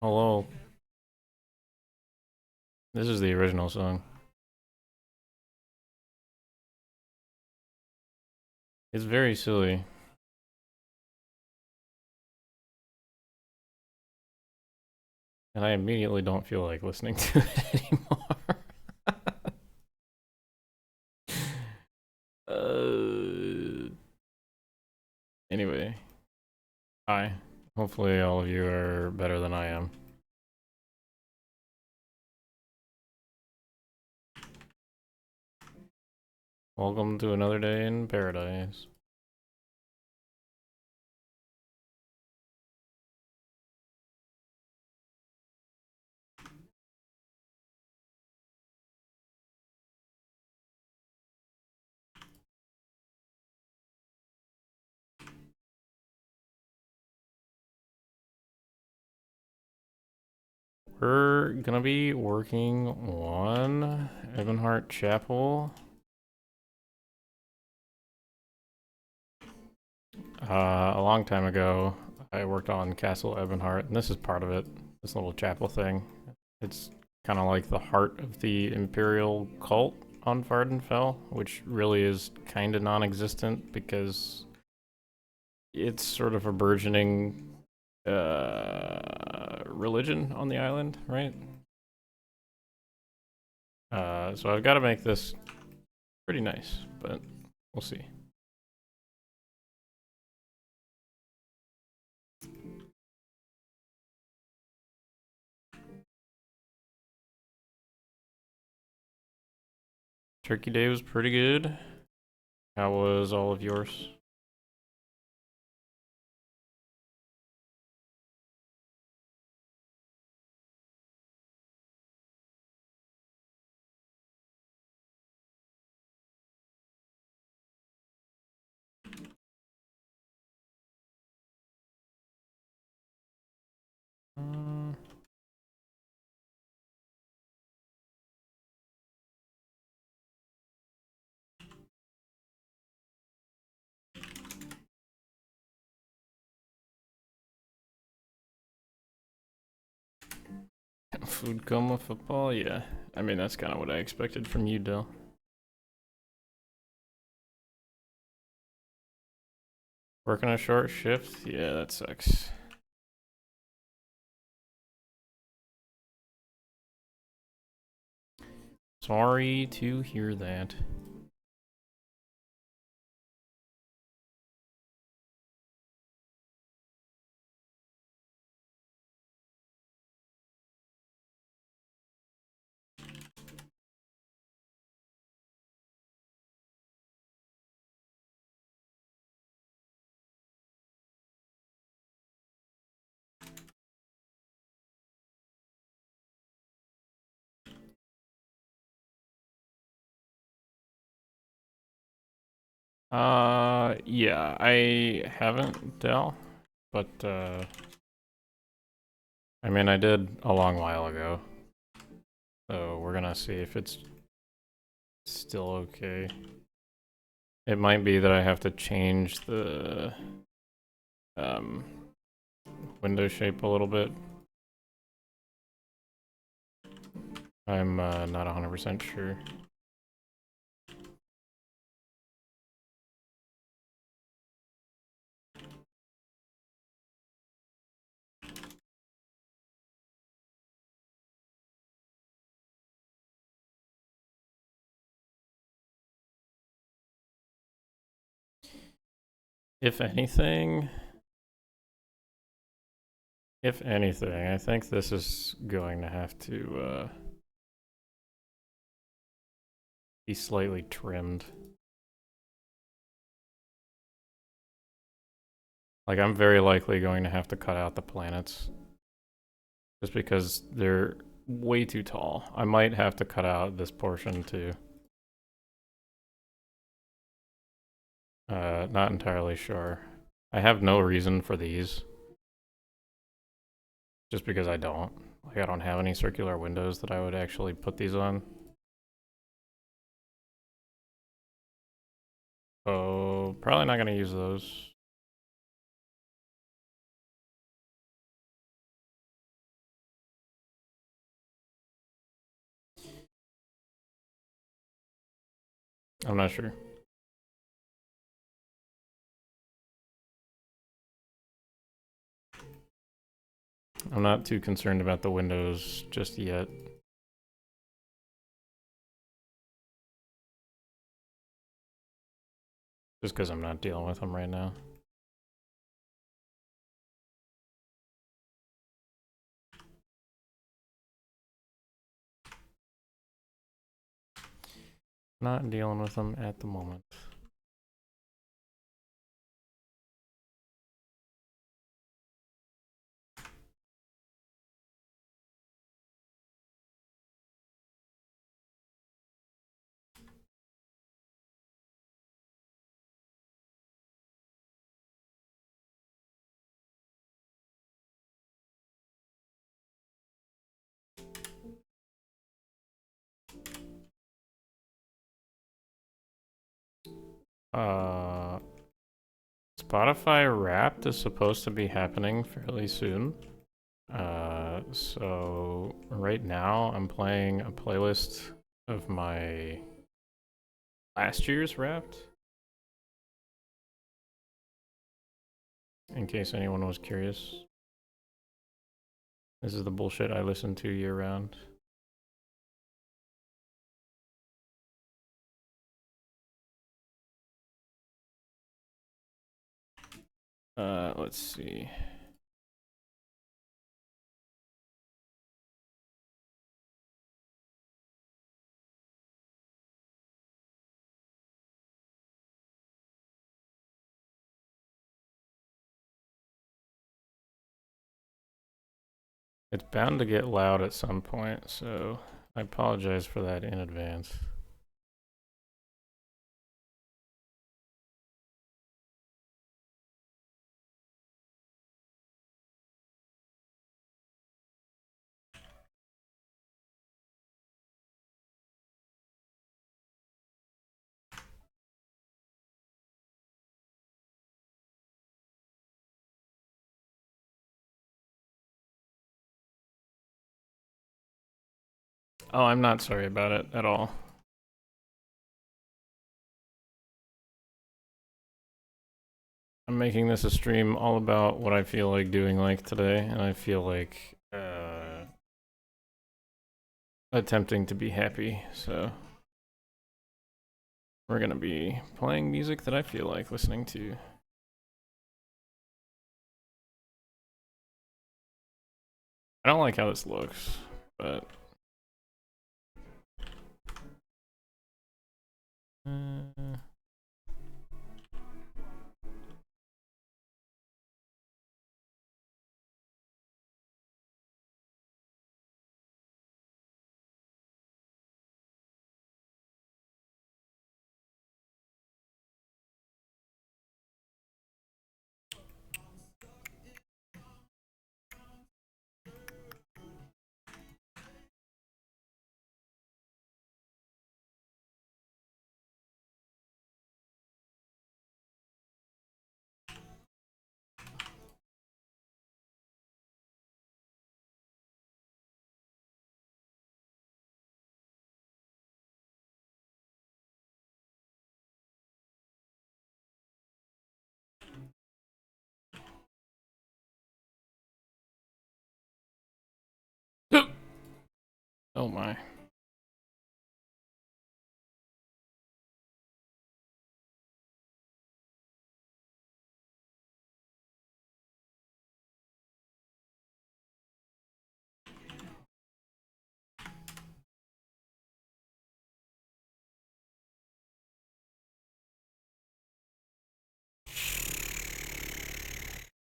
Hello. This is the original song. It's very silly. And I immediately don't feel like listening to it anymore. Anyway. Hi. Hopefully all of you are better than I am. Welcome to another day in paradise. We're gonna be working on Ebonheart Chapel. A long time ago, I worked on Castle Ebonheart, and this is part of it. This little chapel thing. It's kind of like the heart of the Imperial cult on Vardenfell, which really is kind of non-existent because it's sort of a burgeoning religion on the island, right? So I've got to make this pretty nice, but we'll see. Turkey Day was pretty good. How was all of yours? Uh, Food coma football? Yeah. I mean, that's kind of what I expected from you, Dill. Working a short shift? Yeah, that sucks. Sorry to hear that. Yeah, I haven't, Dell, but, I mean, I did a long while ago. So we're gonna see if it's still okay. It might be that I have to change the, um, window shape a little bit. I'm, not 100% sure. If anything, I think this is going to have to be slightly trimmed. Like, I'm very likely going to have to cut out the planets. Just because they're way too tall. I might have to cut out this portion too. Not entirely sure. I have no reason for these. Just because I don't. Like, I don't have any circular windows that I would actually put these on. So, probably not going to use those. I'm not sure. I'm not too concerned about the windows just yet. Just because I'm not dealing with them right now. Not dealing with them at the moment. Uh, Spotify Wrapped is supposed to be happening fairly soon. So right now I'm playing a playlist of my last year's Wrapped. In case anyone was curious. This is the bullshit I listen to year round. Let's see. It's bound to get loud at some point, so I apologize for that in advance. Oh, I'm not sorry about it at all. I'm making this a stream all about what I feel like doing like today, and I feel like attempting to be happy, so we're gonna be playing music that I feel like listening to. I don't like how this looks, but oh my.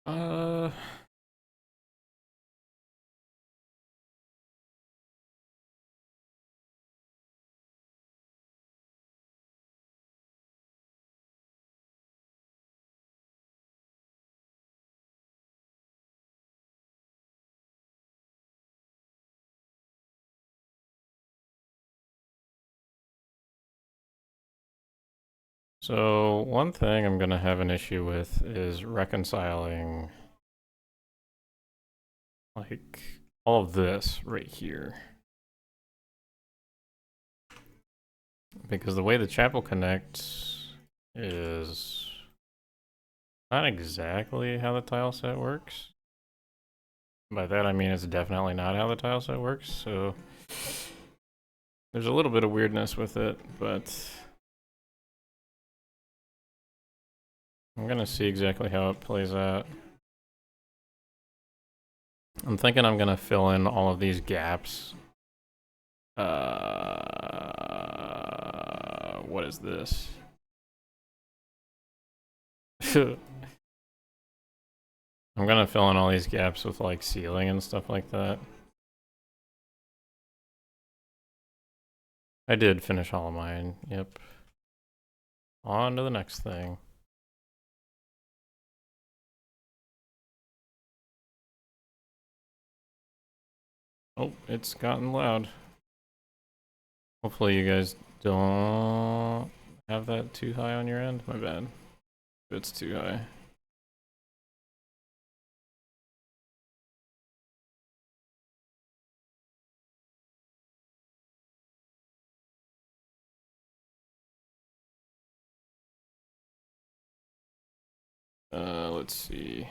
Uh, so one thing I'm gonna have an issue with is reconciling like all of this right here. Because the way the chapel connects is not exactly how the tile set works. By that I mean it's definitely not how the tile set works, so there's a little bit of weirdness with it, but I'm gonna see exactly how it plays out. I'm thinking I'm gonna fill in all of these gaps. What is this? I'm gonna fill in all these gaps with like ceiling and stuff like that. I did finish all of mine, yep. On to the next thing. Oh, it's gotten loud. Hopefully you guys don't have that too high on your end? My bad. It's too high. Let's see.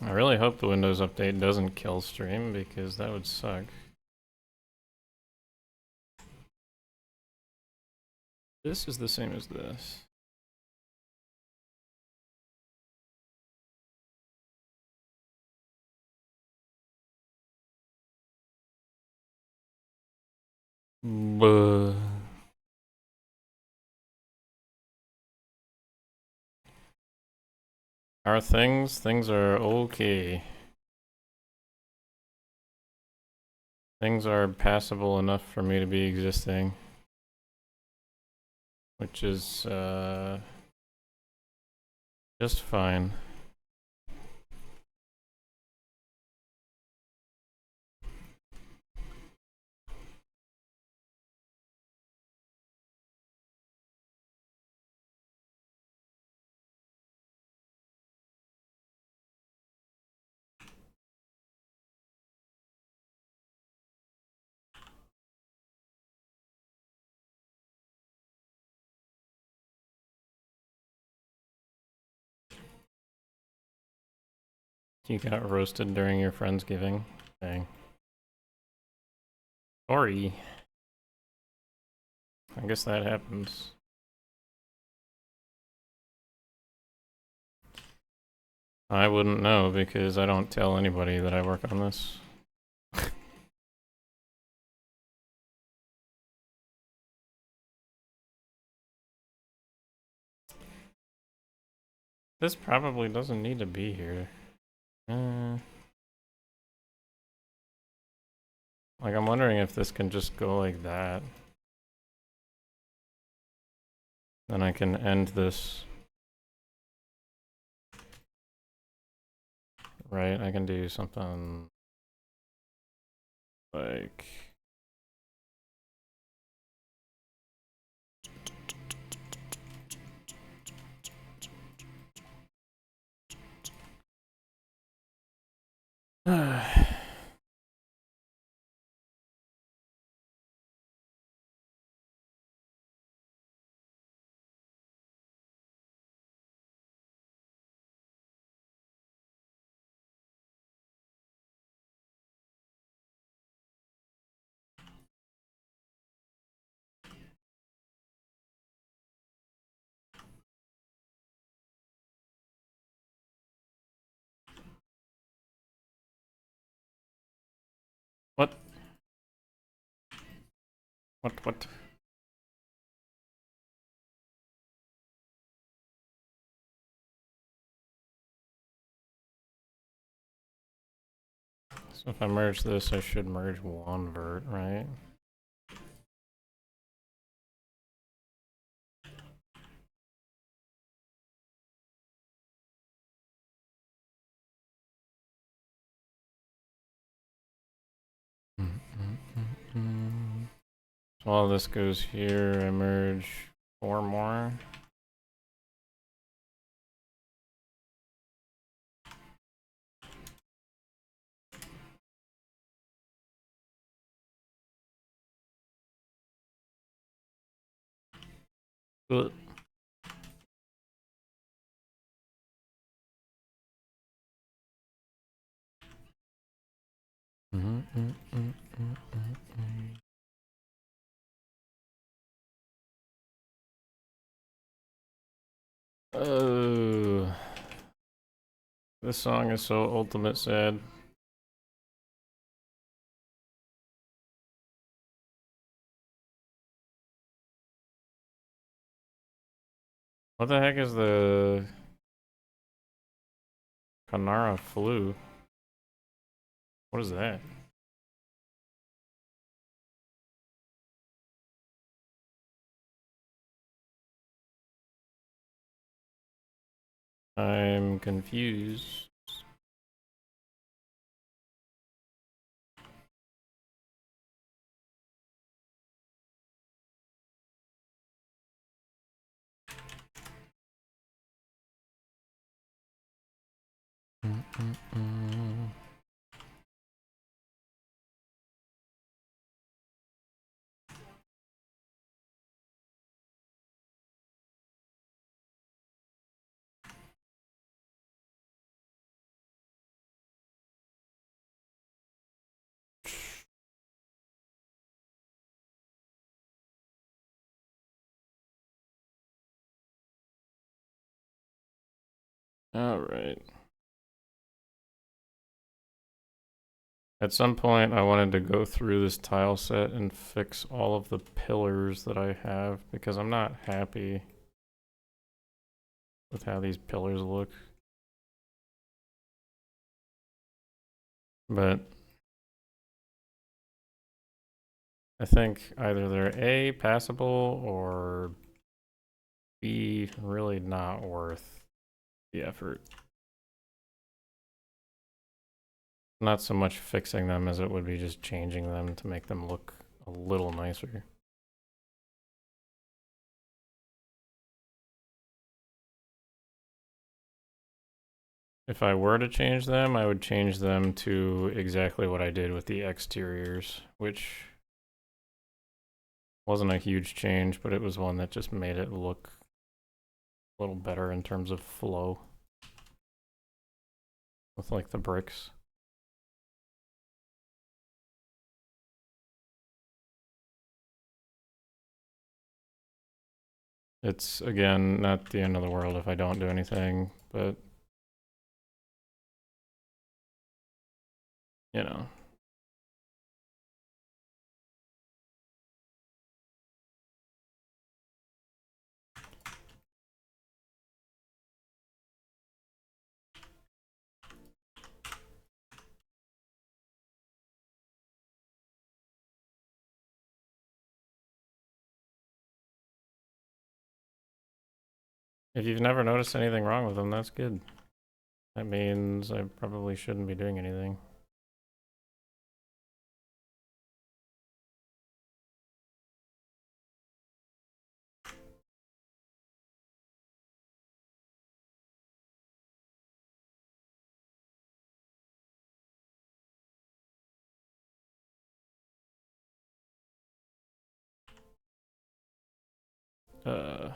I really hope the Windows update doesn't kill stream because that would suck. This is the same as this. Buh. Are things? Things are okay. Things are passable enough for me to be existing. Which is, just fine. You got roasted during your Friendsgiving. Dang. Sorry. I guess that happens. I wouldn't know because I don't tell anybody that I work on this. This probably doesn't need to be here. Like, I'm wondering if this can just go like that. Then I can end this. Right, I can do something like... What? What? So if I merge this, I should merge one vert, right? So all this goes here, I merge 4 more. Ugh. Oh, this song is so ultimate sad. What the heck is the Kanara flu? What is that? I'm confused. All right. At some point, I wanted to go through this tile set and fix all of the pillars that I have because I'm not happy with how these pillars look. But I think either they're A, passable, or B, really not worth the effort. Not so much fixing them as it would be just changing them to make them look a little nicer. If I were to change them, I would change them to exactly what I did with the exteriors, which wasn't a huge change, but it was one that just made it look a little better in terms of flow with like the bricks. It's, again, not the end of the world if I don't do anything, but, you know. If you've never noticed anything wrong with them, that's good. That means I probably shouldn't be doing anything. Uh...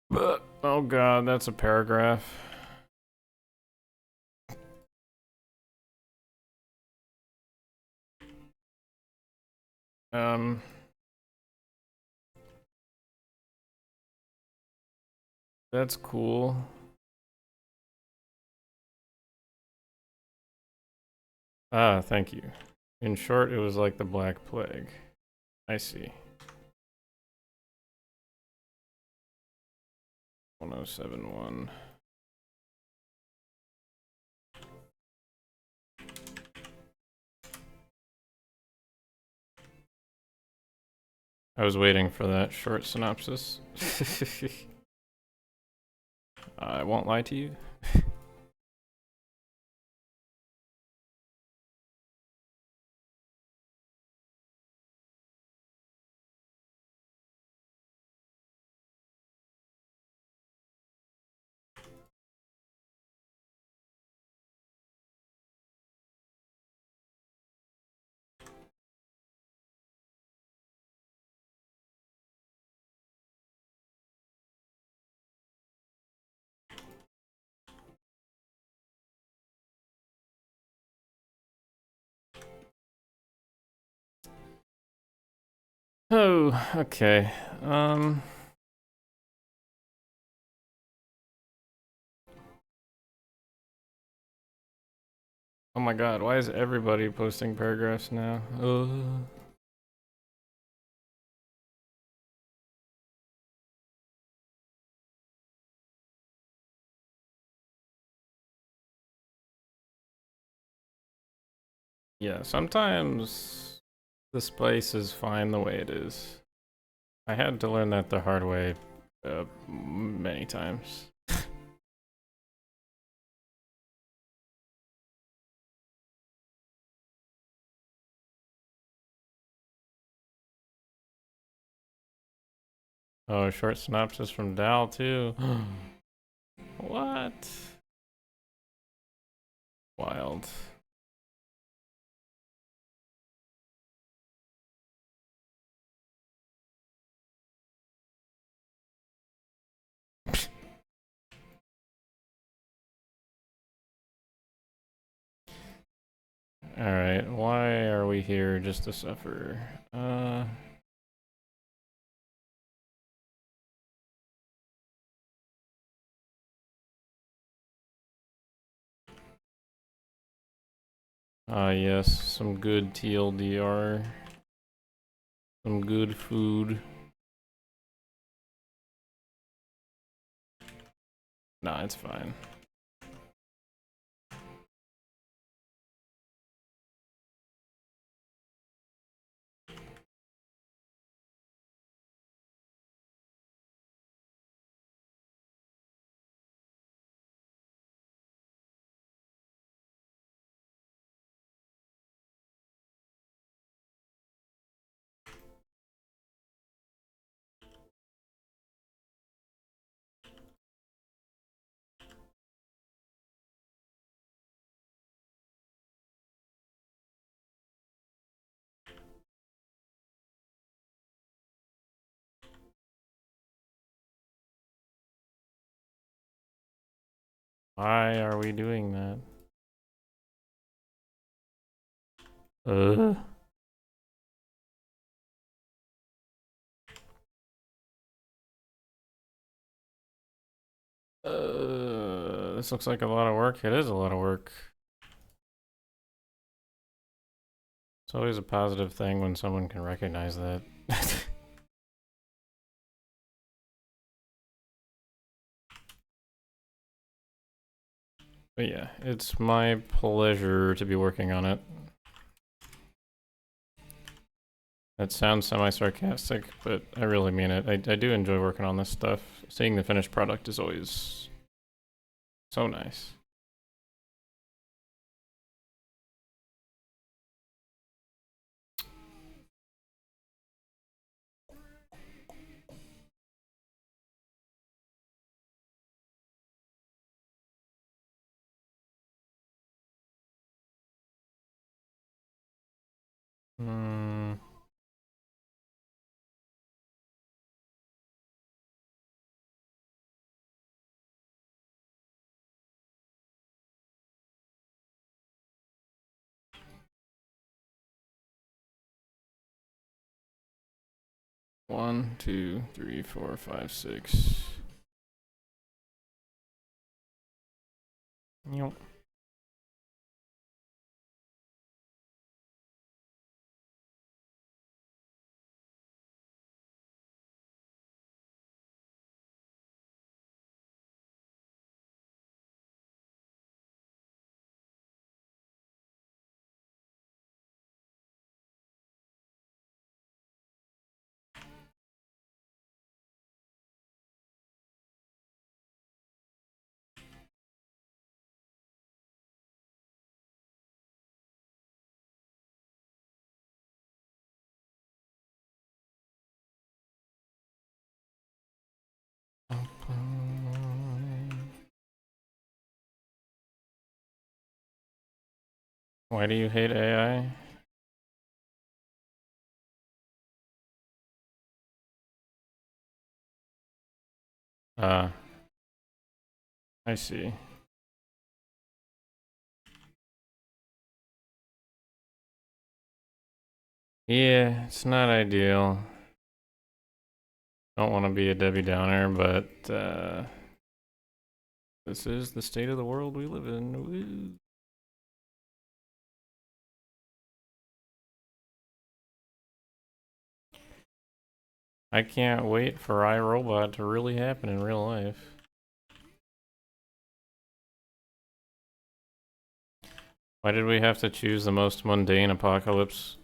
But, oh god, that's a paragraph. That's cool. Ah, thank you. In short, it was like the Black Plague. I see. 1071. I was waiting for that short synopsis. I won't lie to you. Oh, okay. Oh my god, why is everybody posting paragraphs now? Yeah, sometimes the spice is fine the way it is. I had to learn that the hard way many times. Oh, short synopsis from Dal too. What? Wild. Alright, why are we here just to suffer? Yes, some good TLDR. Some good food. Nah, it's fine. Why are we doing that? This looks like a lot of work. It is a lot of work. It's always a positive thing when someone can recognize that. But yeah, it's my pleasure to be working on it. That sounds semi-sarcastic, but I really mean it. I do enjoy working on this stuff. Seeing the finished product is always so nice. Hmm. 1, 2, 3, 4, 5, 6. Yep. Why do you hate AI? I see. Yeah, it's not ideal. Don't want to be a Debbie Downer, but this is the state of the world we live in. Woo. I can't wait for iRobot to really happen in real life. Why did we have to choose the most mundane apocalypse?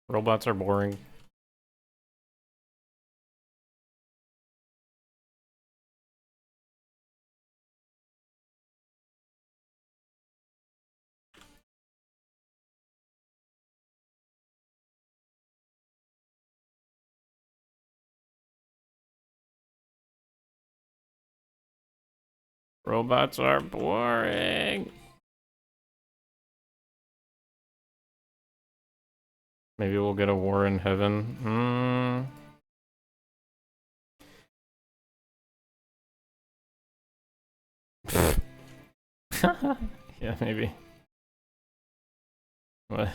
Robots are boring. Robots are boring. Maybe we'll get a war in heaven. Yeah, maybe. What?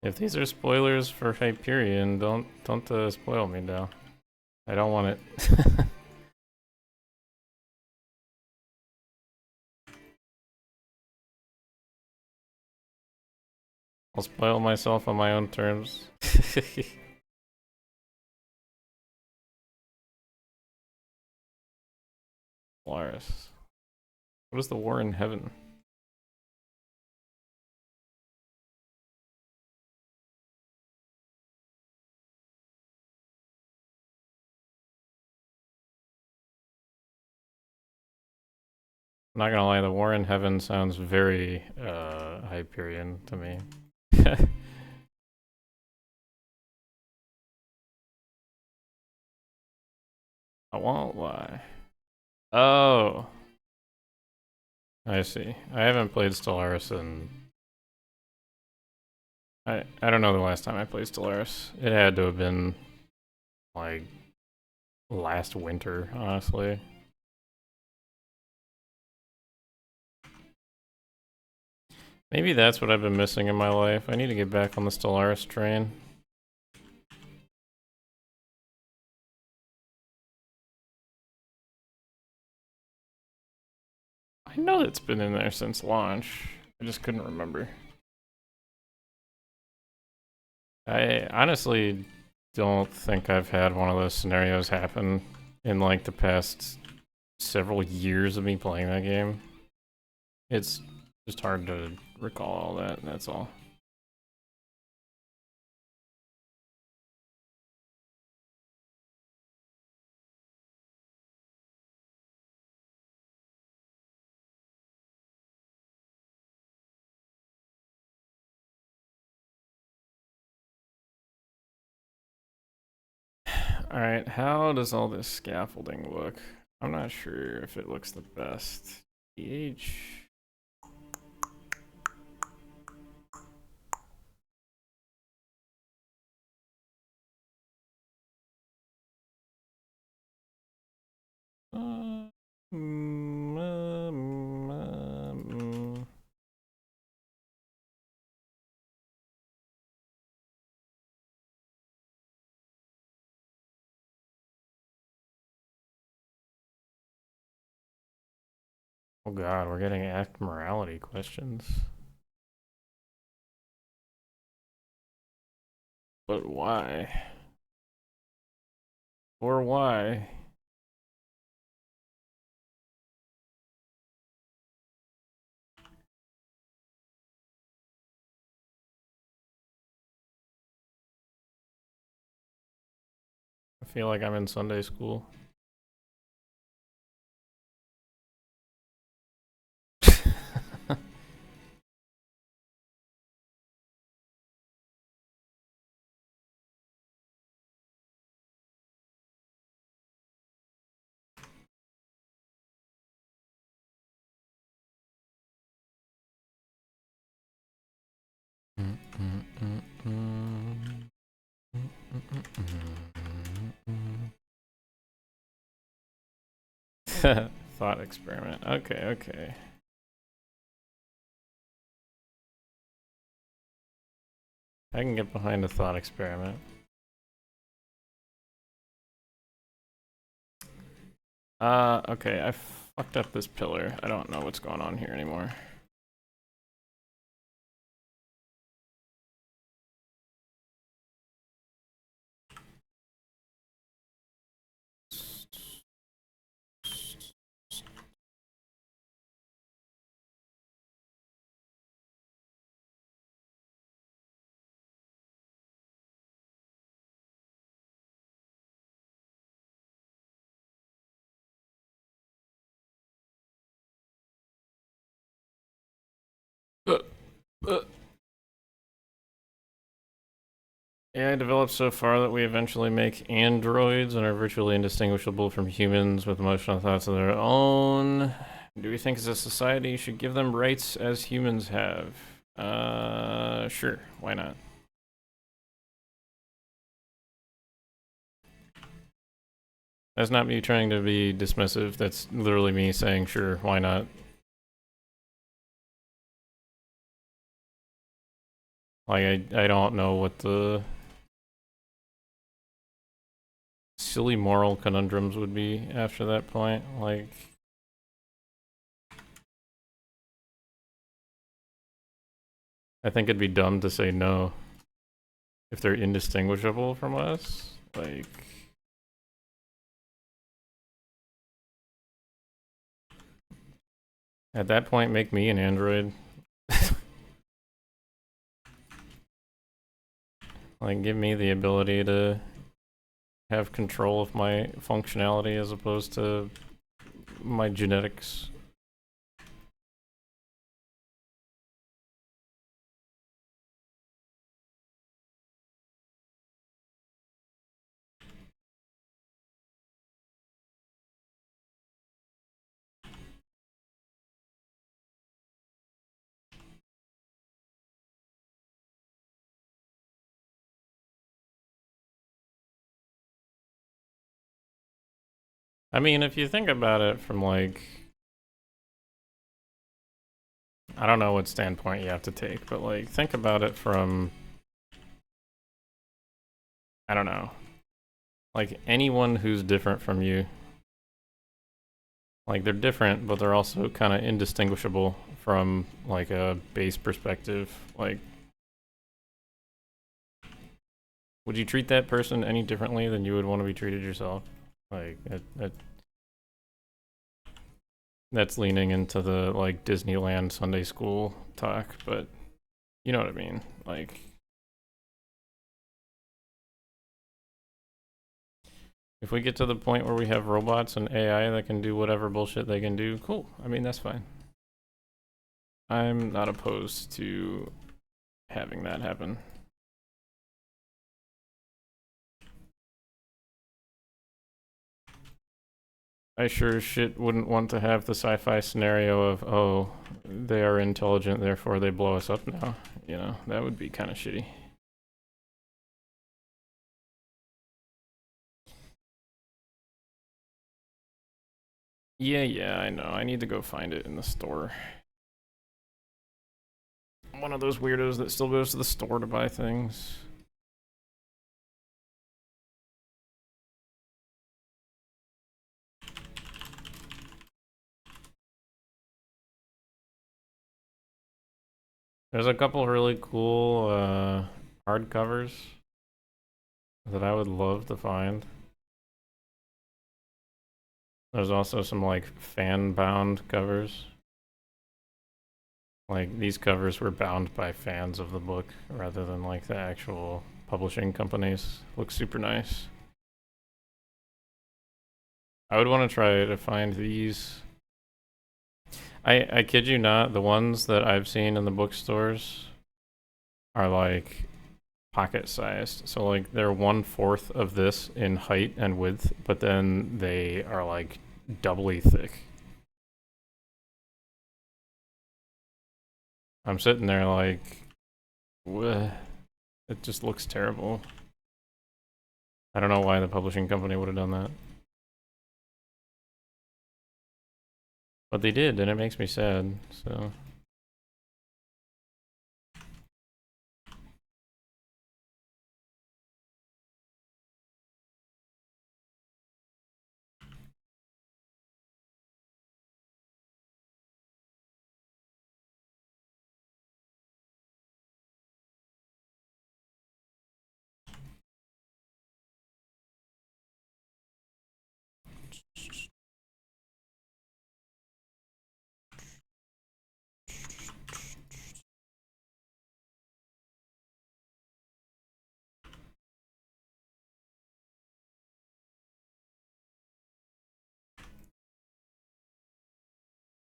If these are spoilers for Hyperion, don't spoil me now. I don't want it. I'll spoil myself on my own terms. Polaris. What is the war in heaven? I'm not gonna lie, the war in heaven sounds very Hyperion to me. I won't lie. Oh, I see. I haven't played Stellaris in... I don't know the last time I played Stellaris. It had to have been like last winter, honestly. Maybe that's what I've been missing in my life. I need to get back on the Stellaris train. I know it's been in there since launch. I just couldn't remember. I honestly don't think I've had one of those scenarios happen in like the past several years of me playing that game. It's just hard to recall all that, that's all. Alright, how does all this scaffolding look? I'm not sure if it looks the best. PH. Oh god, we're getting act morality questions. But why? Or why? I feel like I'm in Sunday school. Thought experiment. Okay, okay. I can get behind a thought experiment. Okay, I fucked up this pillar. I don't know what's going on here anymore. Uh, uh. AI developed so far that we eventually make androids and are virtually indistinguishable from humans with emotional thoughts of their own. Do we think as a society should give them rights as humans have? Sure, why not? That's not me trying to be dismissive, that's literally me saying sure, why not? Like, I don't know what the silly moral conundrums would be after that point. Like, I think it'd be dumb to say no if they're indistinguishable from us. Like, at that point, make me an android. Like, give me the ability to have control of my functionality as opposed to my genetics. I mean, if you think about it from like, I don't know what standpoint you have to take, but like, think about it from, I don't know, like anyone who's different from you. Like, they're different, but they're also kind of indistinguishable from like a base perspective. Like, would you treat that person any differently than you would want to be treated yourself? Like, that's leaning into the like Disneyland Sunday school talk, but you know what I mean. Like, if we get to the point where we have robots and AI that can do whatever bullshit they can do, cool. I mean, that's fine. I'm not opposed to having that happen. I sure as shit wouldn't want to have the sci-fi scenario of, oh, they are intelligent, therefore they blow us up now. You know, that would be kind of shitty. Yeah, I know. I need to go find it in the store. I'm one of those weirdos that still goes to the store to buy things. There's a couple really cool hardcovers that I would love to find. There's also some like fan bound covers. Like, these covers were bound by fans of the book rather than like the actual publishing companies. Looks super nice. I would want to try to find these. I kid you not, the ones that I've seen in the bookstores are like pocket sized. So like they're 1/4 of this in height and width, but then they are like doubly thick. I'm sitting there like, bleh. It just looks terrible. I don't know why the publishing company would have done that. But they did, and it makes me sad, so.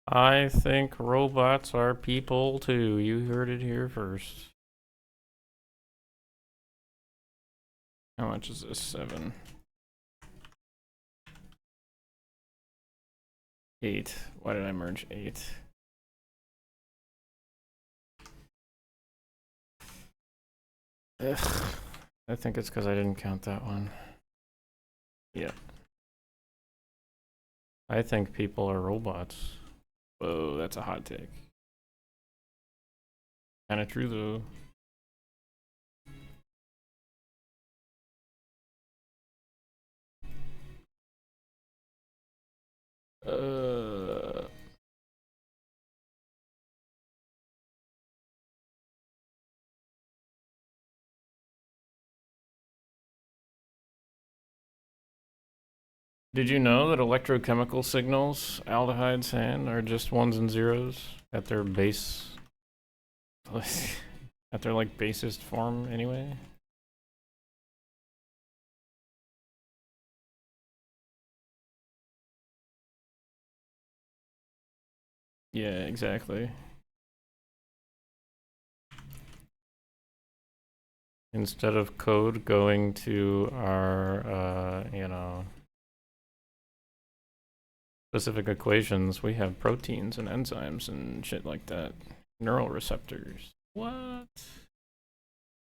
I think robots are people too. You heard it here first. How much is this? 7. 8. Why did I merge 8? Ugh. I think it's because I didn't count that one. Yeah. I think people are robots. Whoa, that's a hot take. Kinda true though. Did you know that electrochemical signals, aldehydes and, are just ones and zeros at their base? At their like basest form anyway? Yeah, exactly. Instead of code going to our, you know, specific equations, we have proteins and enzymes and shit like that. Neural receptors. What?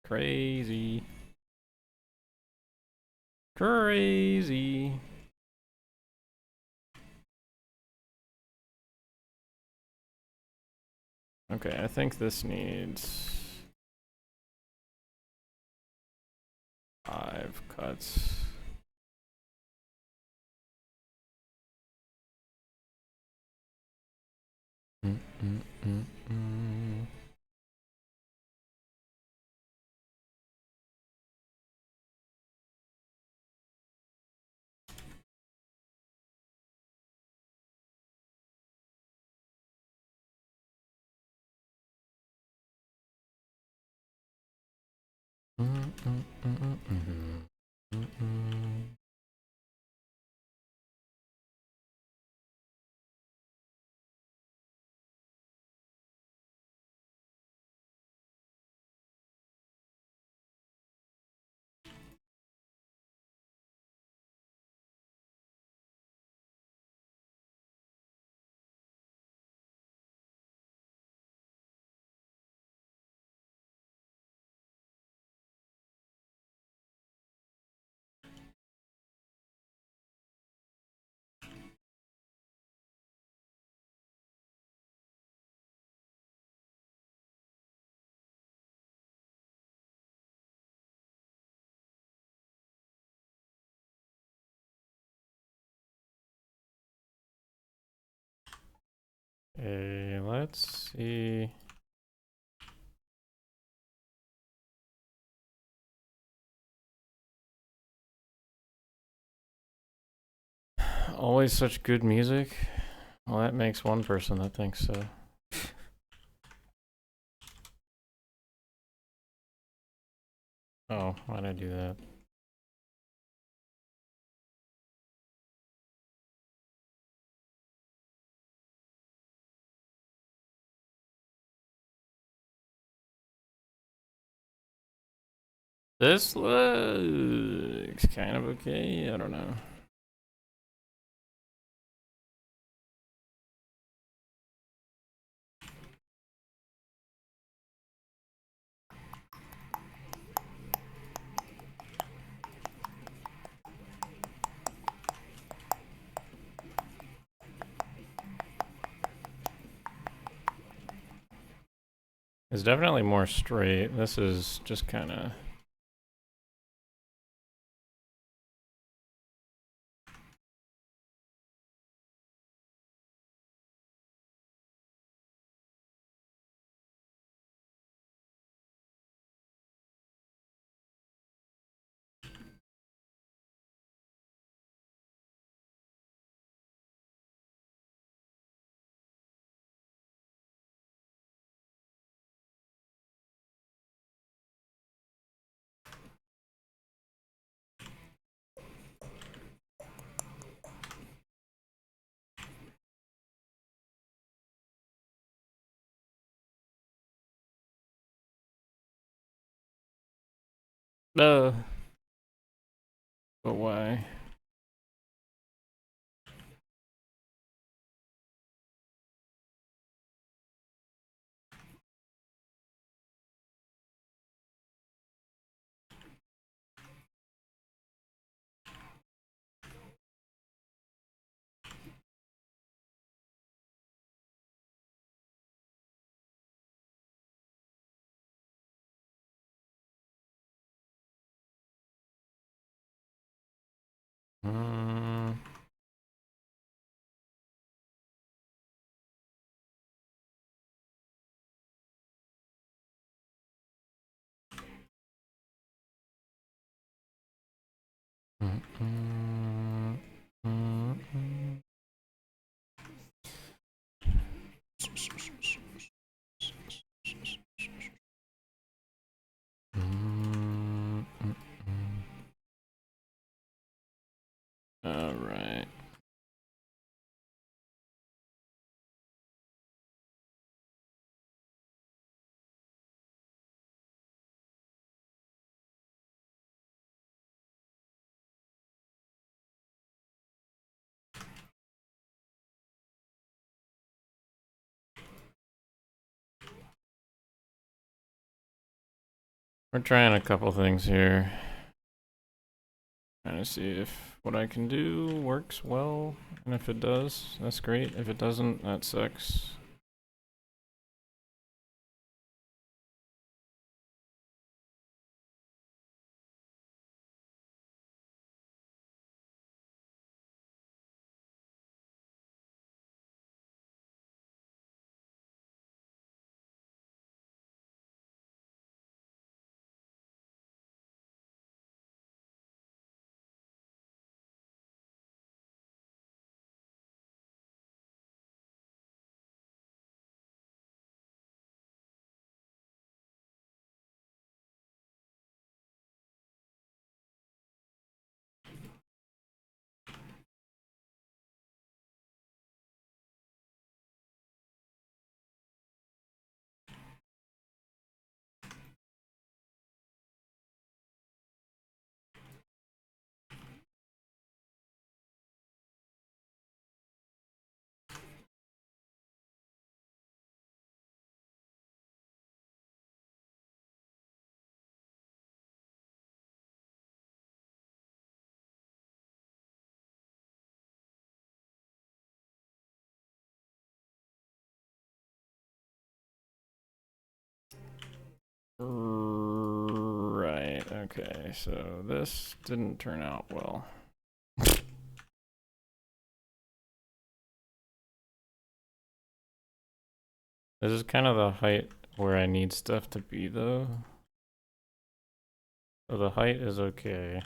Crazy. Crazy. Okay, I think this needs 5 cuts. Okay, let's see. Always such good music. Well, that makes one person that thinks so. Oh, why'd I do that? This looks kind of okay. I don't know. It's definitely more straight. This is just kind of... But why? Hmm. All right. We're trying a couple things here. Trying to see if what I can do works well. And if it does, that's great. If it doesn't, that sucks. Right, okay, so this didn't turn out well. This is kind of the height where I need stuff to be, though. So the height is okay.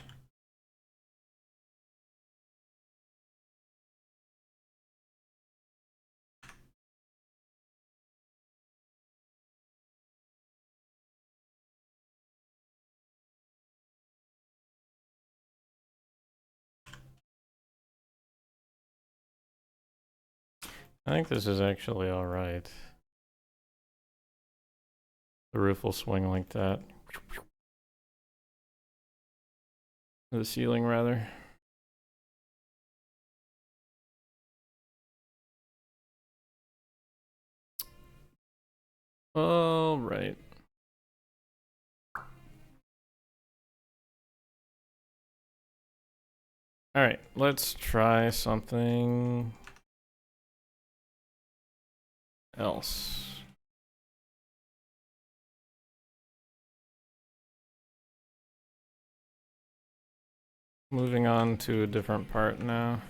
I think this is actually alright. The roof will swing like that. The ceiling, rather. All right. All right, let's try something else. Moving on to a different part now.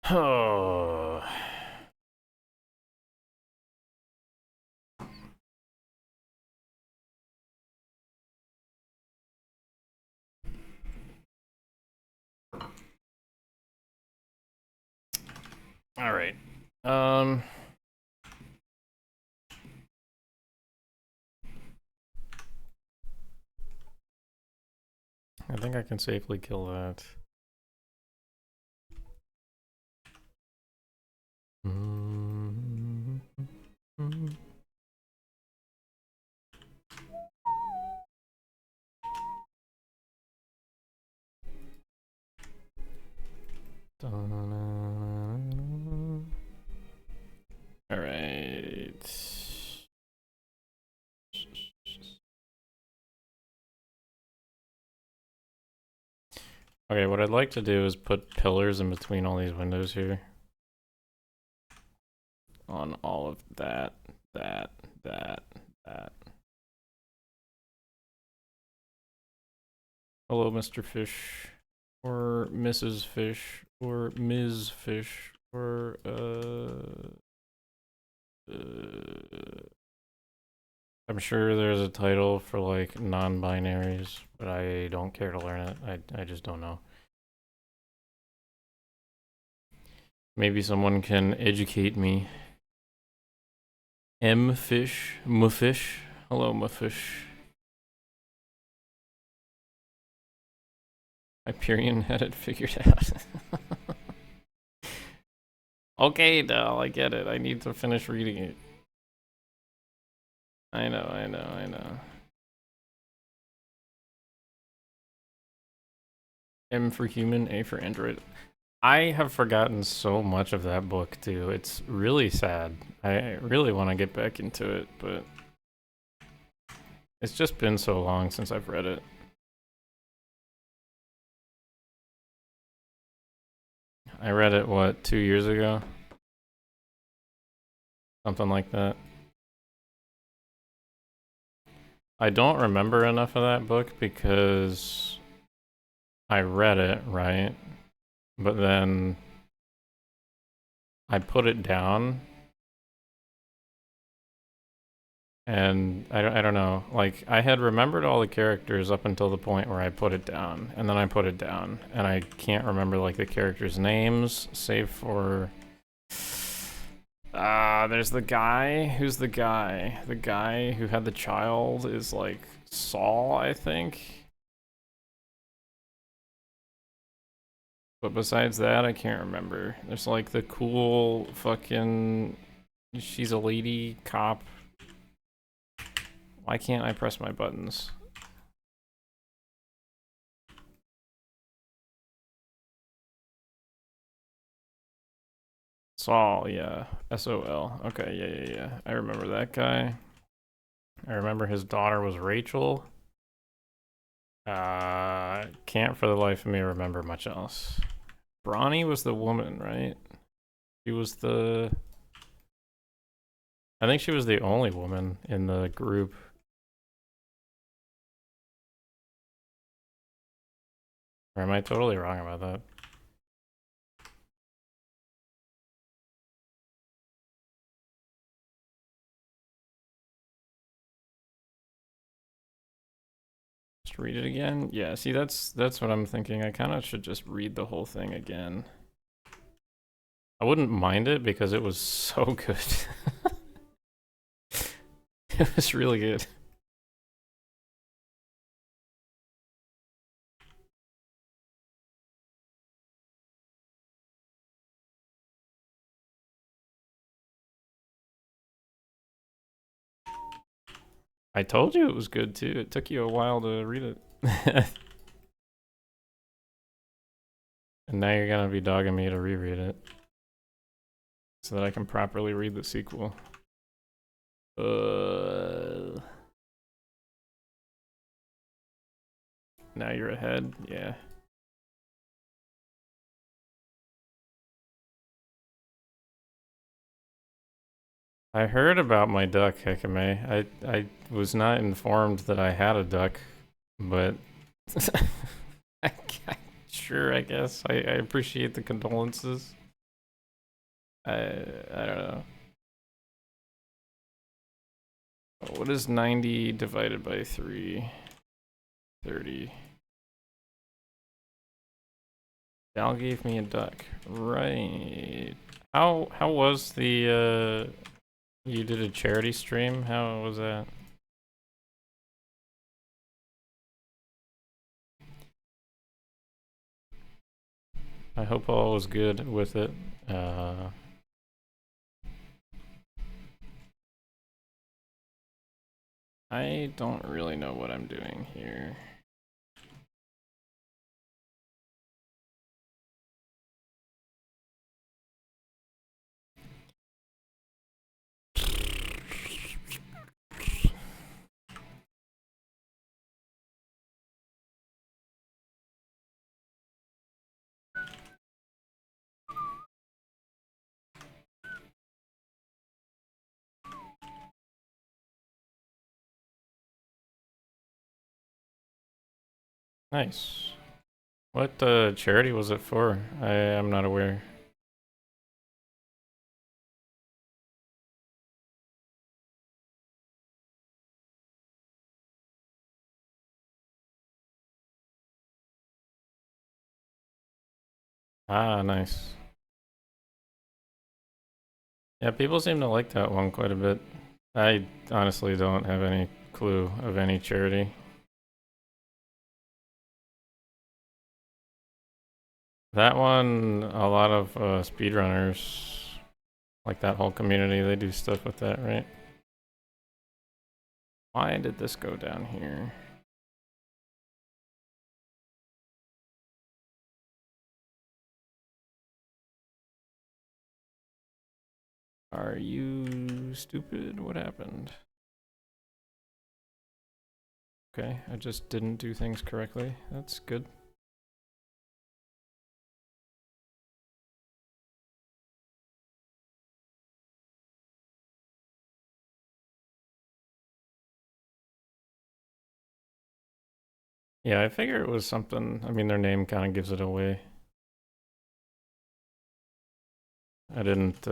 Oh. All right. I think I can safely kill that. All right. Okay, what I'd like to do is put pillars in between all these windows here. On all of that. Hello, Mr. Fish. Or Mrs. Fish. Or Ms. Fish. Or, I'm sure there's a title for like non-binaries, but I don't care to learn it. I just don't know. Maybe someone can educate me. M Fish, Mfish. Hello, Mfish. Hyperion had it figured out. Okay, Dal, I get it. I need to finish reading it. I know. M for human, A for android. I have forgotten so much of that book, too. It's really sad. I really want to get back into it, but it's just been so long since I've read it. I read it, what, 2 years ago? Something like that. I don't remember enough of that book because I read it, right? But then I put it down. And I don't know, like, I had remembered all the characters up until the point where I put it down, and then I put it down, and I can't remember, like, the characters' names, save for... there's the guy. Who's the guy? The guy who had the child is, like, Saul, I think? But besides that, I can't remember. There's, like, the cool fucking... She's a lady cop. Why can't I press my buttons? Saul, yeah. S-O-L. Okay, yeah. I remember that guy. I remember his daughter was Rachel. Can't for the life of me remember much else. Bronny was the woman, right? She was the... I think she was the only woman in the group. Or am I totally wrong about that? Just read it again? Yeah, see, that's what I'm thinking. I kind of should just read the whole thing again. I wouldn't mind it because it was so good. It was really good. I told you it was good too. It took you a while to read it. And now you're gonna be dogging me to reread it. So that I can properly read the sequel. Now you're ahead? Yeah. I heard about my duck, Hekame. I was not informed that I had a duck, but sure, I guess. I appreciate the condolences. I don't know. What is 90 divided by 3? 30. Dal gave me a duck. Right. How was the you did a charity stream? How was that? I hope all was good with it. I don't really know what I'm doing here. Nice. What charity was it for? I am not aware. Ah, nice. Yeah, people seem to like that one quite a bit. I honestly don't have any clue of any charity. That one, a lot of speedrunners, like that whole community, they do stuff with that, right? Why did this go down here? Are you stupid? What happened? Okay, I just didn't do things correctly. That's good. Yeah, I figure it was something. I mean, their name kind of gives it away. I didn't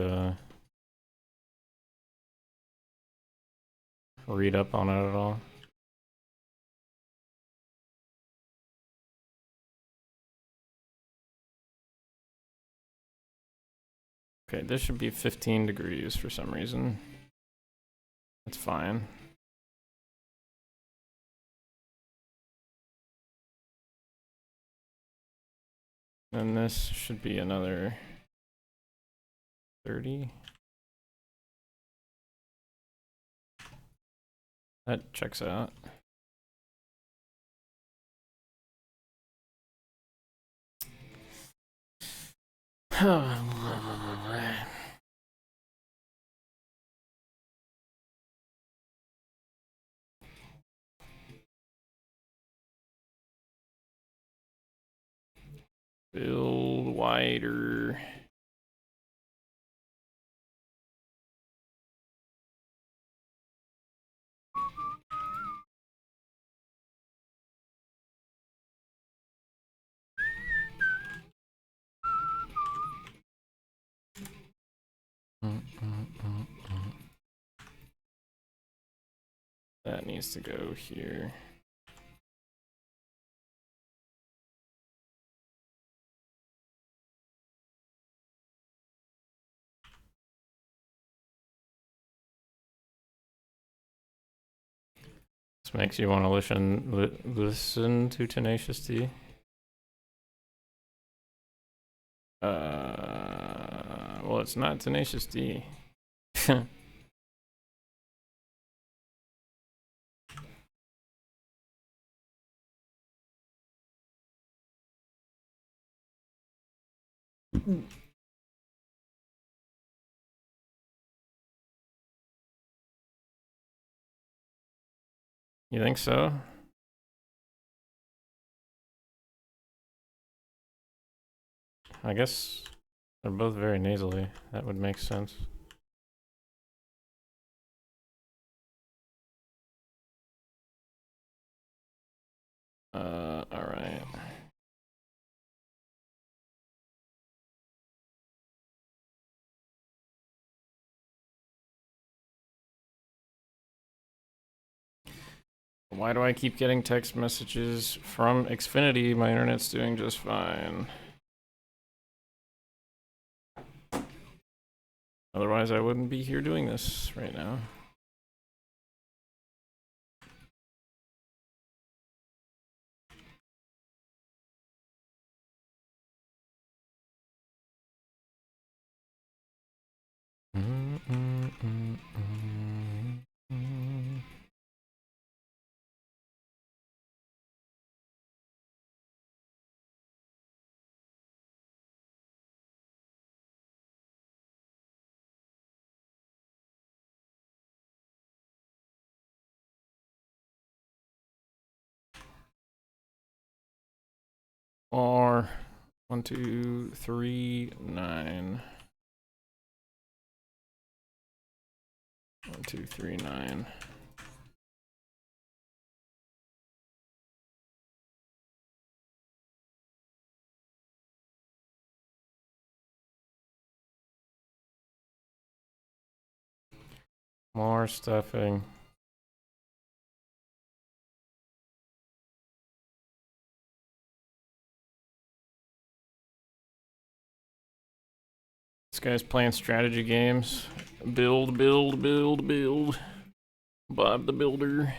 read up on it at all. Okay, this should be 15 degrees for some reason. That's fine. And this should be another 30. That checks out. Build wider. That needs to go here. This makes you want to listen to Tenacious D. Well, it's not Tenacious D. You think so? I guess they're both very nasally. That would make sense. Alright. Why do I keep getting text messages from Xfinity? My internet's doing just fine. Otherwise, I wouldn't be here doing this right now. Or 1, 2, 3, 9. 1, 2, 3, 9. More stuffing. This guy's playing strategy games. Build, build, build, build. Bob the Builder.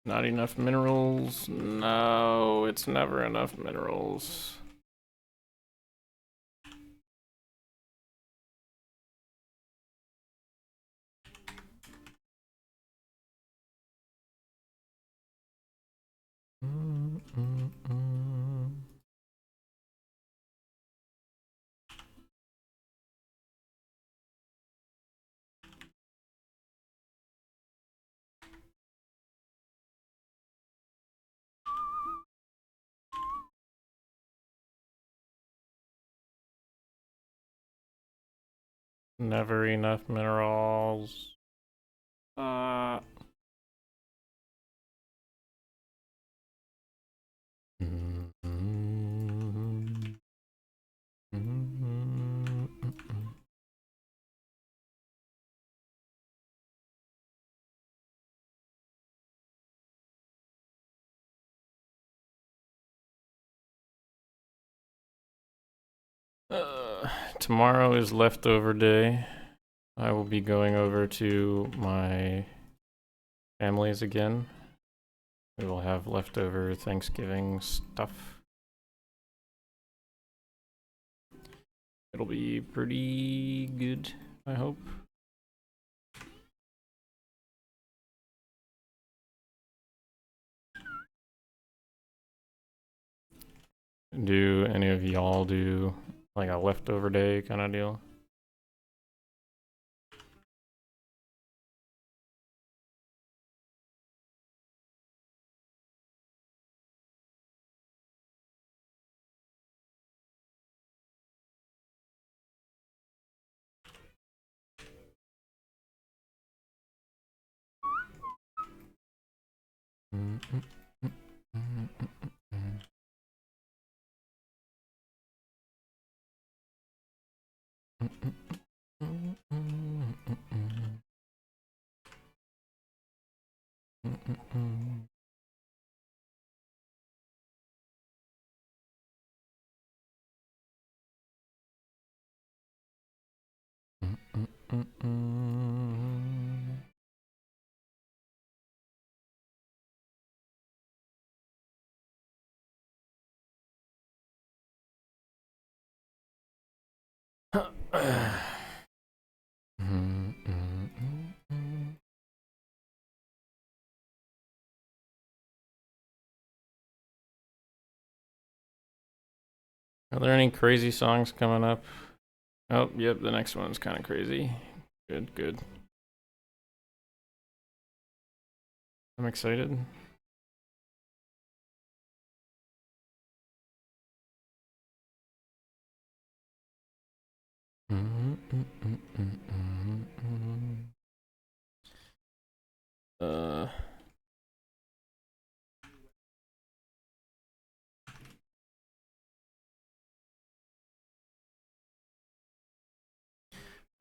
Not enough minerals. No, it's never enough minerals. Never enough minerals. Tomorrow is leftover day. I will be going over to my family's again. We will have leftover Thanksgiving stuff. It'll be pretty good, I hope. Do any of y'all do like a leftover day kind of deal? Are there any crazy songs coming up? Oh, yep, the next one's kind of crazy. Good, good. I'm excited.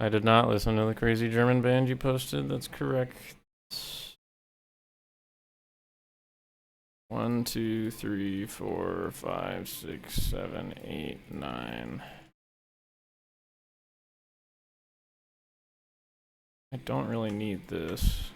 I did not listen to the crazy German band you posted. That's correct. 1, 2, 3, 4, 5, 6, 7, 8, 9. I don't really need this.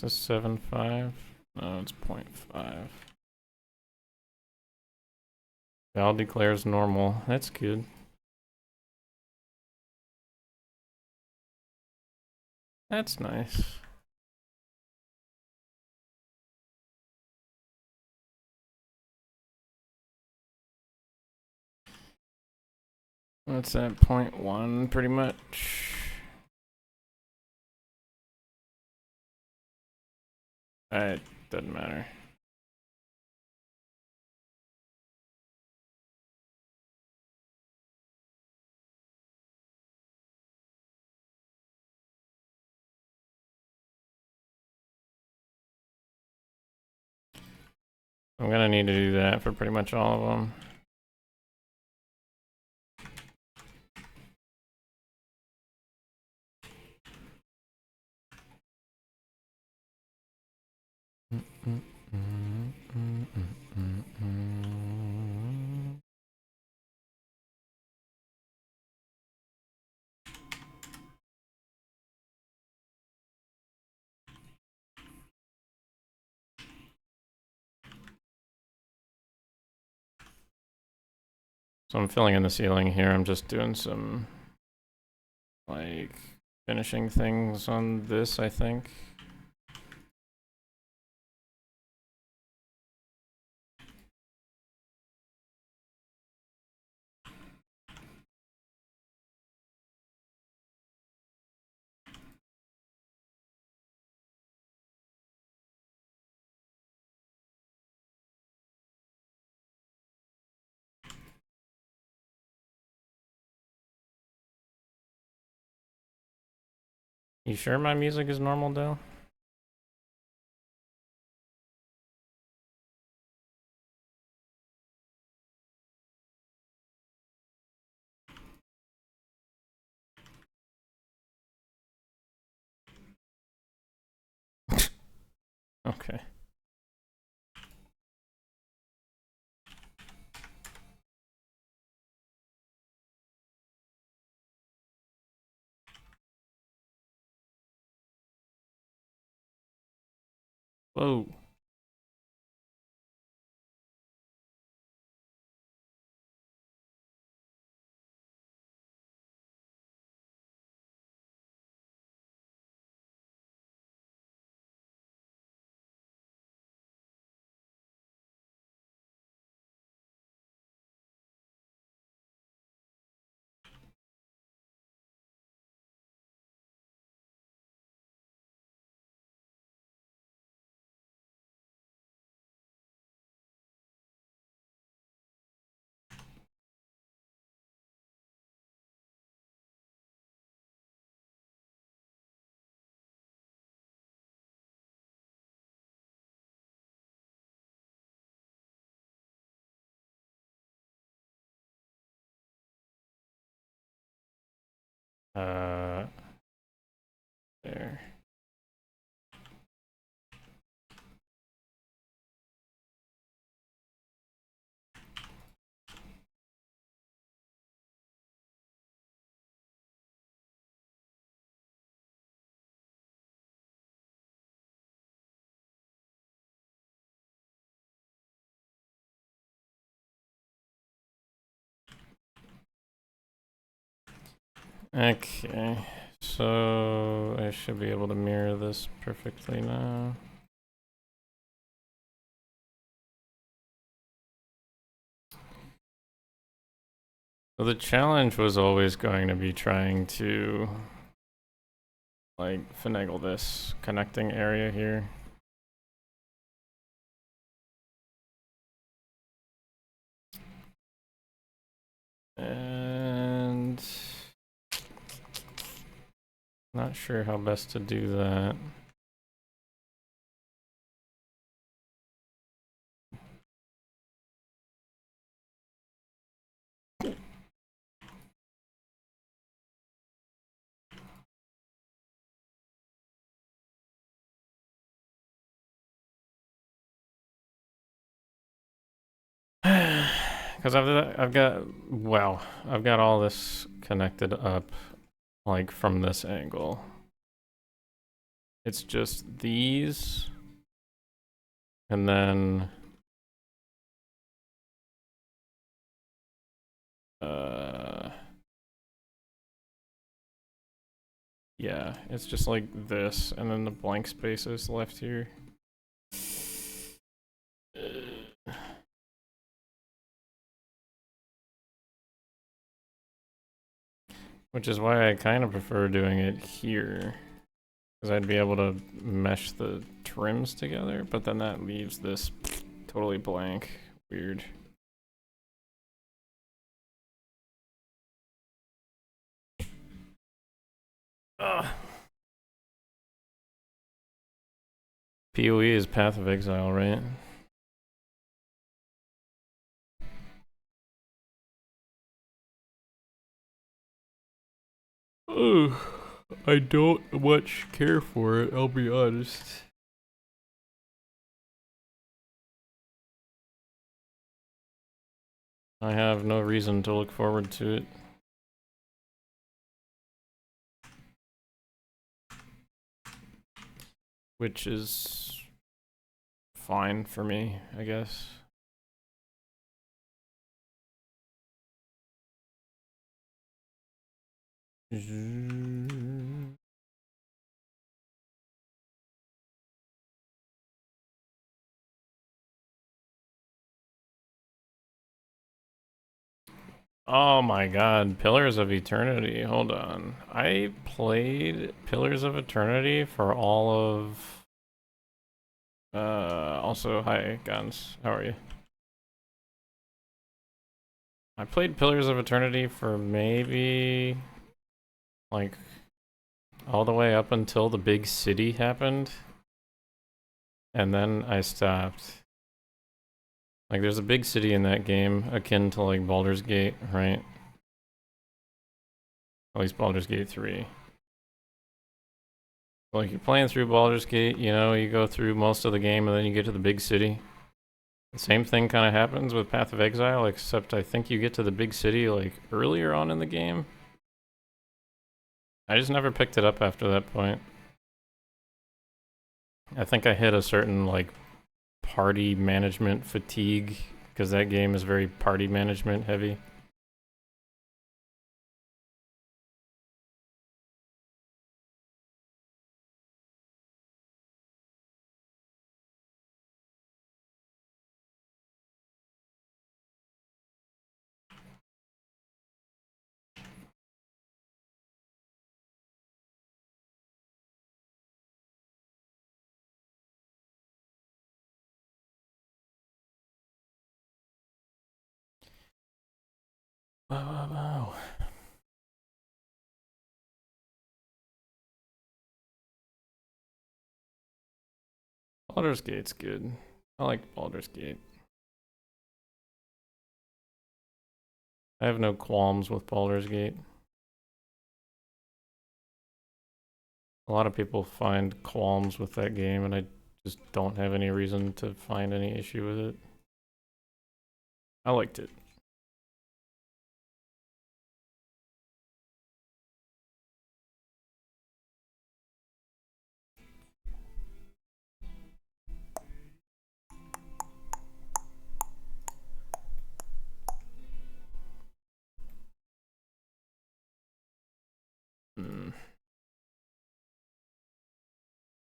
to 7.5? No, it's 0.5. Val declares normal. That's good. That's nice. That's at 0.1 pretty much. It doesn't matter. I'm gonna need to do that for pretty much all of them. So I'm filling in the ceiling here. I'm just doing some, like, finishing things on this, I think. You sure my music is normal, Dale? Okay. Whoa. There. Okay, so I should be able to mirror this perfectly now. So the challenge was always going to be trying to, like, finagle this connecting area here. And not sure how best to do that. Because I've got all this connected up, like, from this angle. It's just these. And then yeah, it's just like this, and then the blank spaces left here. Which is why I kind of prefer doing it here. Because I'd be able to mesh the trims together, but then that leaves this totally blank. Weird. Ugh. PoE is Path of Exile, right? Oh, I don't much care for it, I'll be honest. I have no reason to look forward to it. Which is fine for me, I guess. Oh my god, Pillars of Eternity. Hold on. I played Pillars of Eternity for all of... also, hi, Guns. How are you? I played Pillars of Eternity for maybe... like... all the way up until the big city happened. And then I stopped. Like, there's a big city in that game, akin to, like, Baldur's Gate, right? At least Baldur's Gate 3. Like, you're playing through Baldur's Gate, you know, you go through most of the game and then you get to the big city. The same thing kind of happens with Path of Exile, except I think you get to the big city, like, earlier on in the game. I just never picked it up after that point. I think I hit a certain, like, party management fatigue, because that game is very party management heavy. Wow. Baldur's Gate's good. I like Baldur's Gate. I have no qualms with Baldur's Gate. A lot of people find qualms with that game, and I just don't have any reason to find any issue with it. I liked it.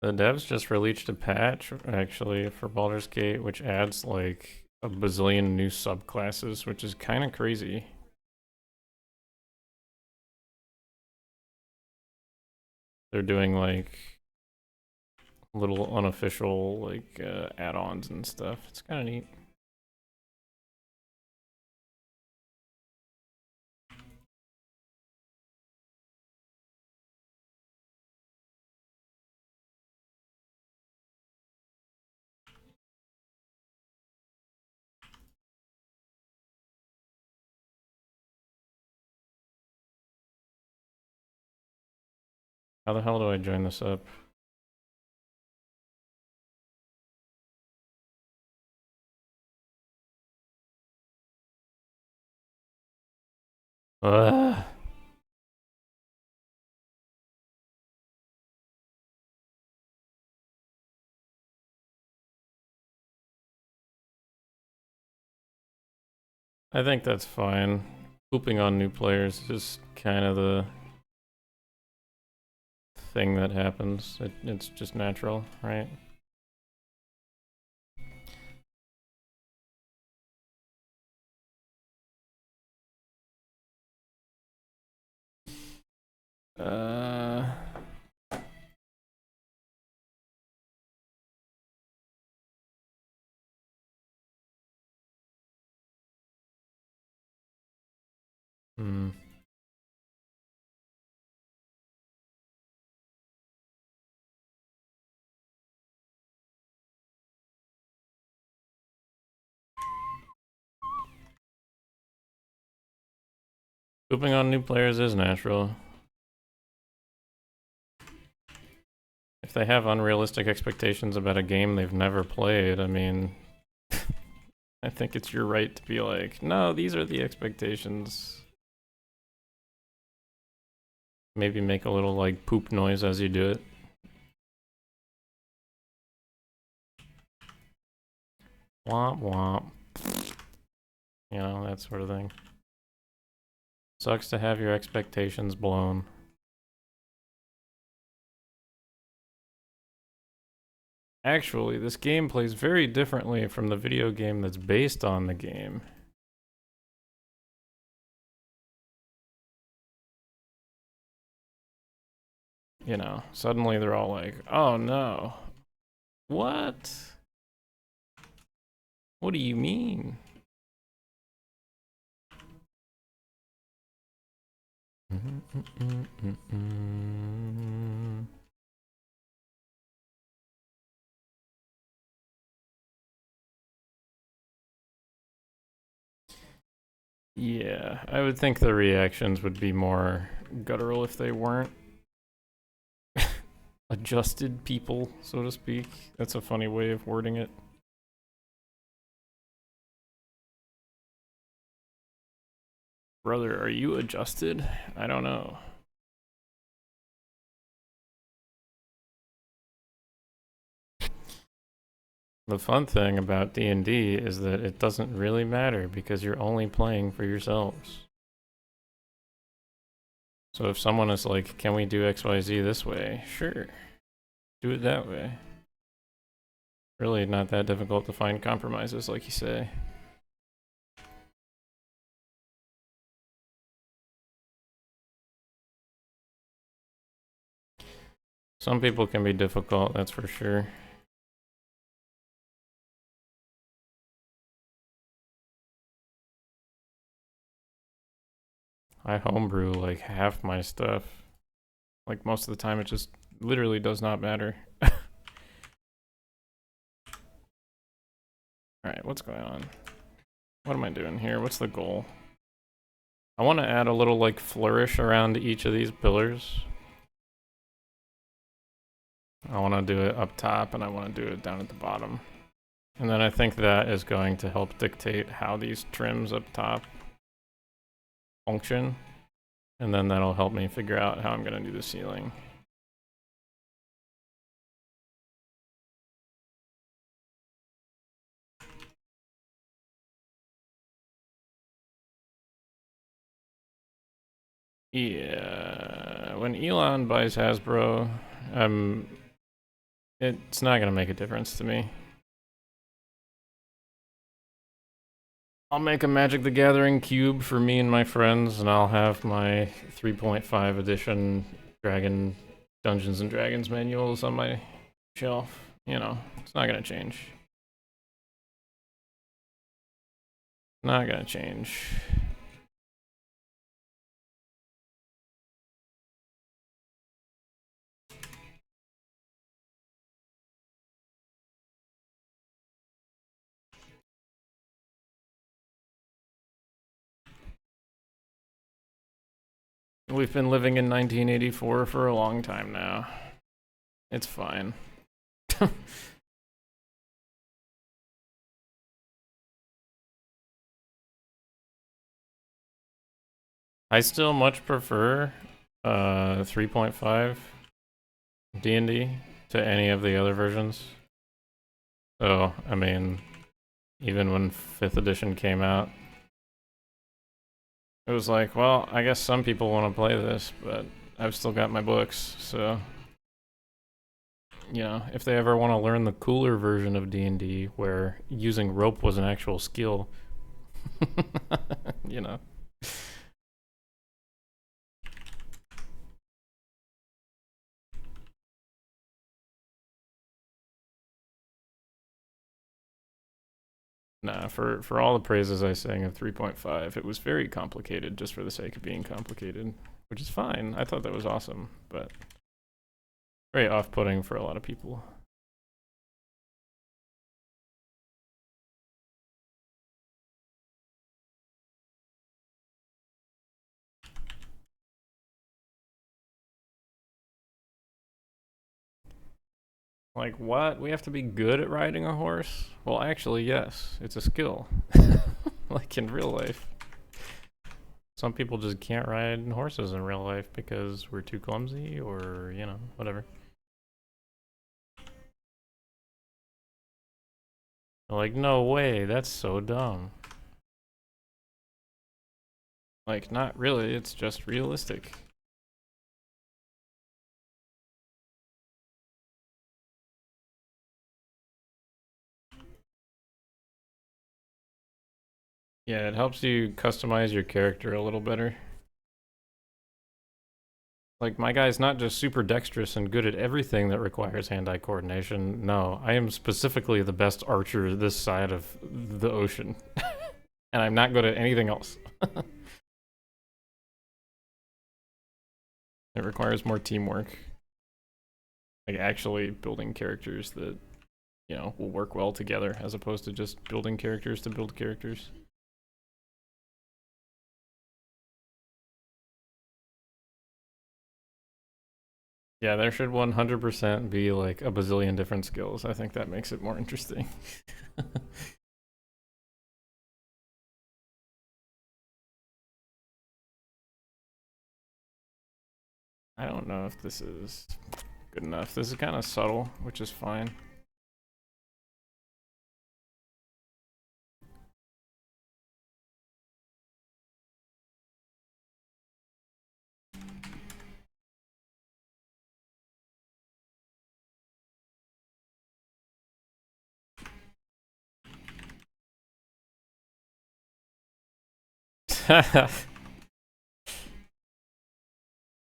The devs just released a patch, actually, for Baldur's Gate, which adds, like, a bazillion new subclasses, which is kind of crazy. They're doing, like, little unofficial, like, add-ons and stuff. It's kind of neat. How the hell do I join this up? Ugh. I think that's fine. Pooping on new players is kind of the thing that happens. It's just natural, right? Hmm. Pooping on new players is natural. If they have unrealistic expectations about a game they've never played, I mean, I think it's your right to be like, no, these are the expectations. Maybe make a little like poop noise as you do it. Womp womp. You know, that sort of thing. Sucks to have your expectations blown. Actually, this game plays very differently from the video game that's based on the game. You know, suddenly they're all like, oh no. What? What do you mean? Yeah, I would think the reactions would be more guttural if they weren't adjusted people, so to speak. That's a funny way of wording it. Brother, are you adjusted? I don't know. The fun thing about D&D is that it doesn't really matter because you're only playing for yourselves. So if someone is like, can we do XYZ this way? Sure. Do it that way. Really not that difficult to find compromises, like you say. Some people can be difficult, that's for sure. I homebrew like half my stuff. Like most of the time it just literally does not matter. Alright, what's going on? What am I doing here? What's the goal? I want to add a little like flourish around each of these pillars. I want to do it up top and I want to do it down at the bottom. And then I think that is going to help dictate how these trims up top function. And then that'll help me figure out how I'm going to do the ceiling. Yeah, when Elon buys Hasbro, it's not going to make a difference to me. I'll make a Magic the Gathering cube for me and my friends, and I'll have my 3.5 edition Dungeons and Dragons manuals on my shelf. You know, it's not going to change. Not going to change. We've been living in 1984 for a long time now. It's fine. I still much prefer 3.5 D&D to any of the other versions. So, I mean, even when 5th edition came out, It was like, well, I guess some people want to play this, but I've still got my books, so you know, if they ever want to learn the cooler version of D&D where using rope was an actual skill, you know. Nah, for all the praises I sang of 3.5, it was very complicated just for the sake of being complicated, which is fine. I thought that was awesome, but very off-putting for a lot of people. Like, what? We have to be good at riding a horse? Well, actually, yes. It's a skill. Like in real life. Some people just can't ride horses in real life because we're too clumsy or, you know, whatever. Like, no way, that's so dumb. Like, not really, it's just realistic. Yeah, it helps you customize your character a little better. Like, my guy's not just super dexterous and good at everything that requires hand-eye coordination. No, I am specifically the best archer this side of the ocean. And I'm not good at anything else. It requires more teamwork. Like, actually building characters that, you know, will work well together as opposed to just building characters to build characters. Yeah, there should 100% be like a bazillion different skills. I think that makes it more interesting. I don't know if this is good enough. This is kind of subtle, which is fine.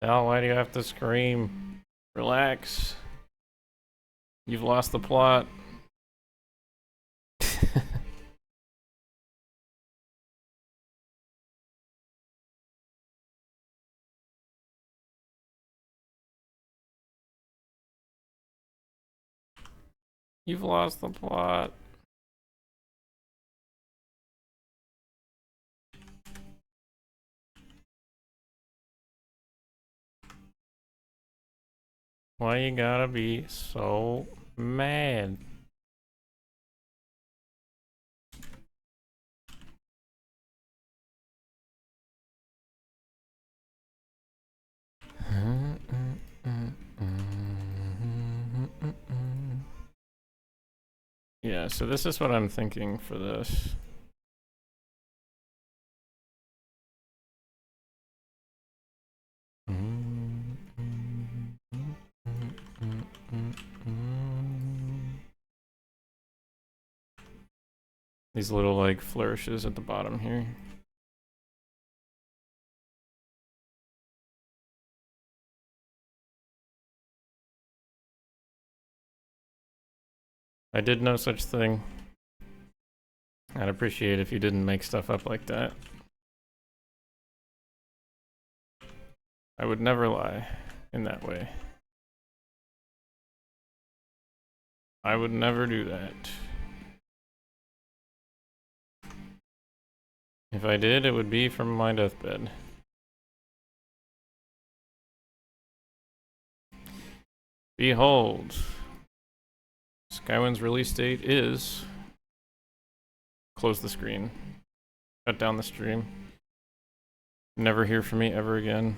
Al, why do you have to scream? Relax. You've lost the plot. You've lost the plot. Why you gotta be so mad? Yeah, so this is what I'm thinking for this. These little like flourishes at the bottom here. I did no such thing. I'd appreciate if you didn't make stuff up like that. I would never lie in that way. I would never do that. If I did, it would be from my deathbed. Behold. Skywind's release date is... Close the screen. Shut down the stream. Never hear from me ever again.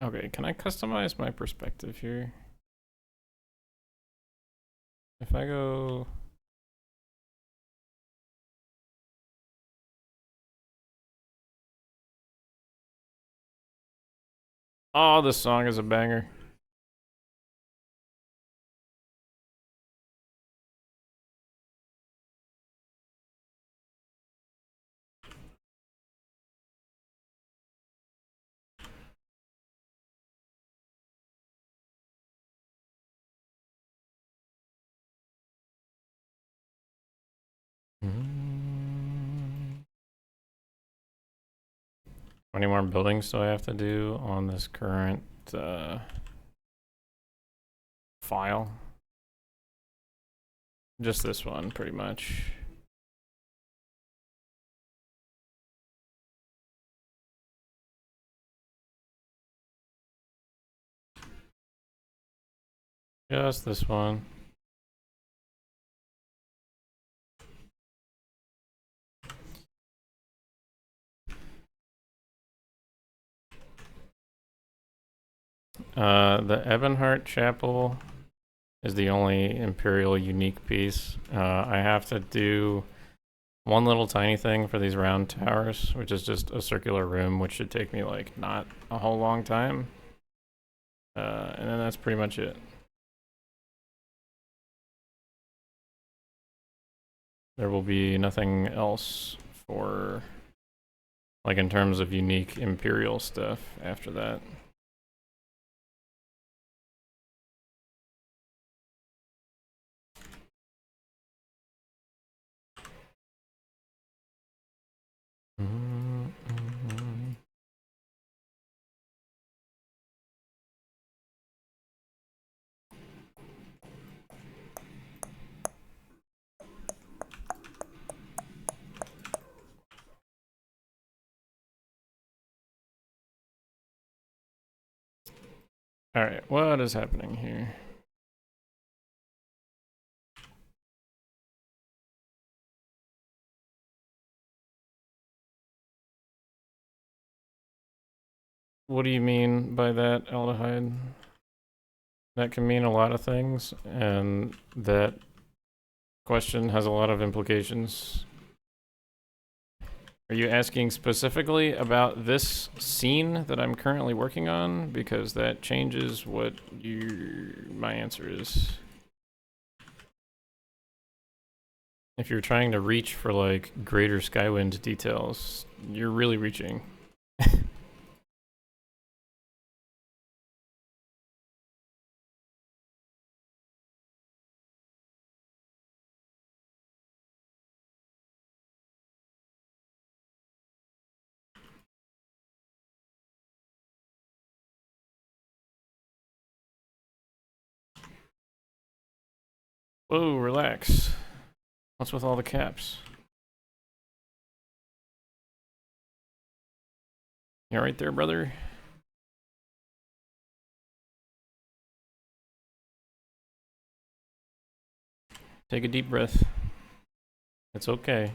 Okay, can I customize my perspective here? If I go... Oh, this song is a banger. How many more buildings do I have to do on this current file? Just this one, pretty much. Just this one. The Ebonheart Chapel is the only Imperial unique piece. I have to do one little tiny thing for these round towers, which is just a circular room, which should take me like not a whole long time. And then that's pretty much it. There will be nothing else for, like, in terms of unique Imperial stuff after that. Alright, what is happening here? What do you mean by that, aldehyde? That can mean a lot of things, and that question has a lot of implications. Are you asking specifically about this scene that I'm currently working on? Because that changes what my answer is. If you're trying to reach for like greater Skywind details, you're really reaching. Whoa, relax. What's with all the caps? You alright there, brother? Take a deep breath. It's okay.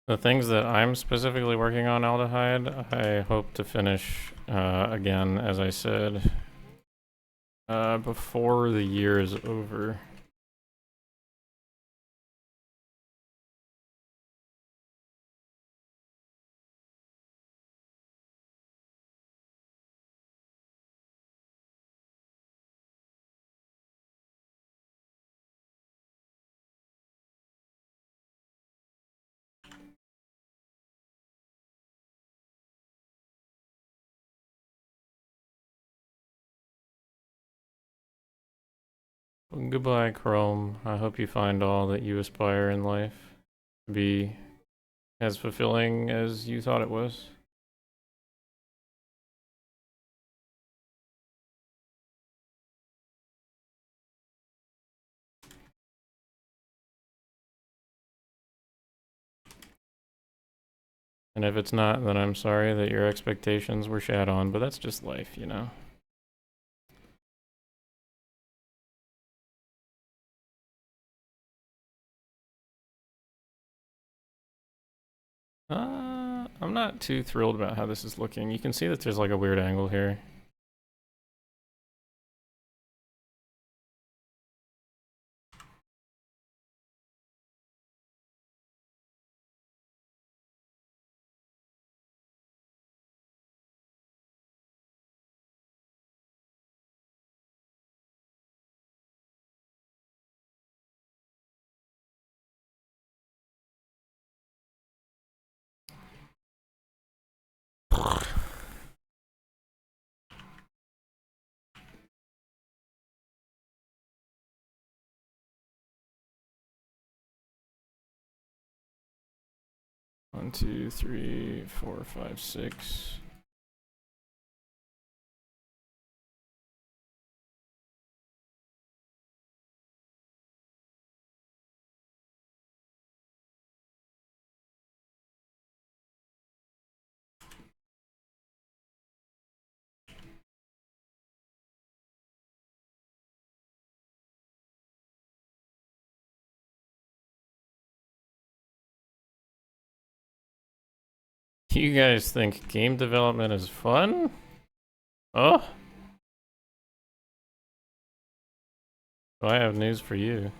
The things that I'm specifically working on, aldehyde, I hope to finish, again, as I said, before the year is over. Goodbye, Chrome. I hope you find all that you aspire in life to be as fulfilling as you thought it was. And if it's not, then I'm sorry that your expectations were shat on, but that's just life, you know? I'm not too thrilled about how this is looking. You can see that there's like a weird angle here. One, two, three, four, five, six. You guys think game development is fun? Oh? Well, I have news for you.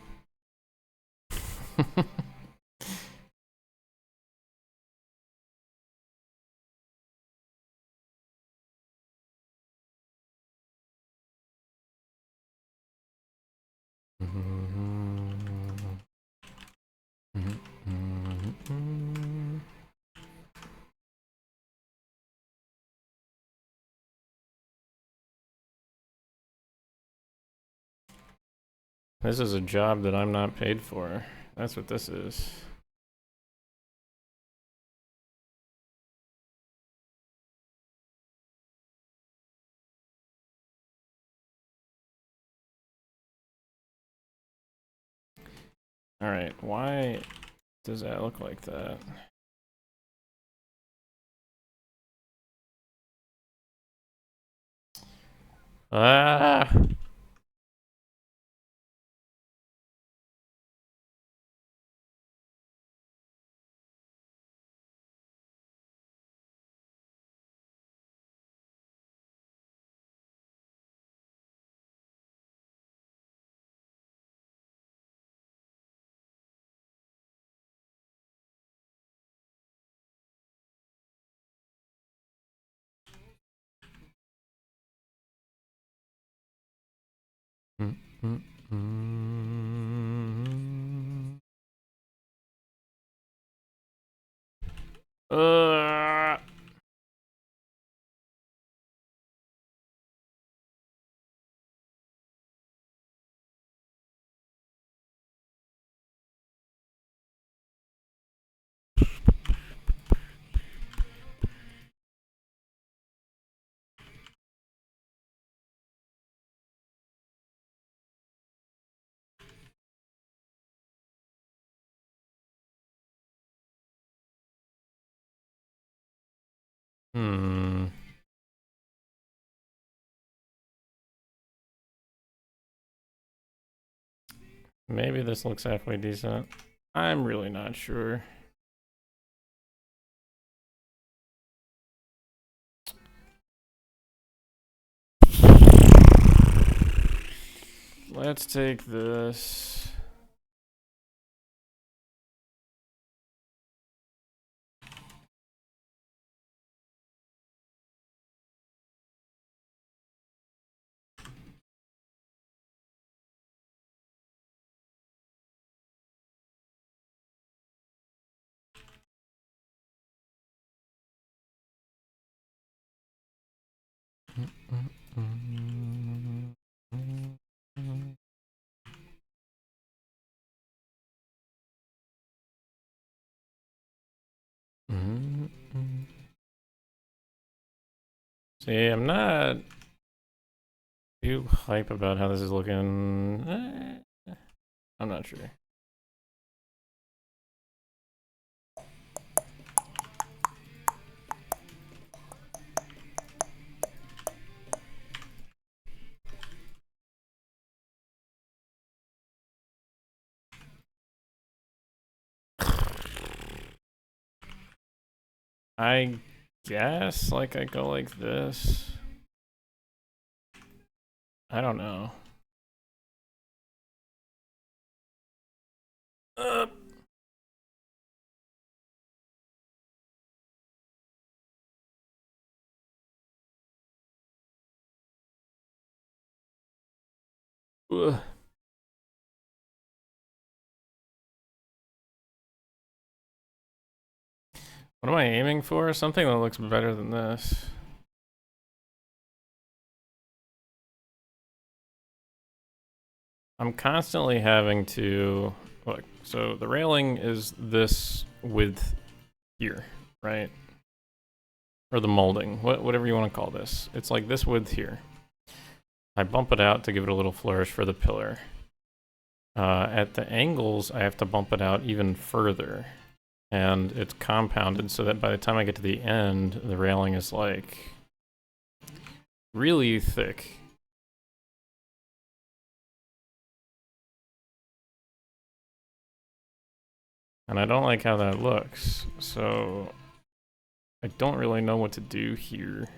This is a job that I'm not paid for. That's what this is. Alright, why does that look like that? Ah! Uh, hmm. Maybe this looks halfway decent. I'm really not sure. Let's take this. See, I'm not too hype about how this is looking. I'm not sure. I guess, like, I go like this. I don't know. Uh. Ugh. What am I aiming for? Something that looks better than this. I'm constantly having to look. So the railing is this width here, right? Or the molding, whatever you want to call this. It's like this width here. I bump it out to give it a little flourish for the pillar. At the angles, I have to bump it out even further. And it's compounded so that by the time I get to the end, the railing is like really thick. And I don't like how that looks, so I don't really know what to do here.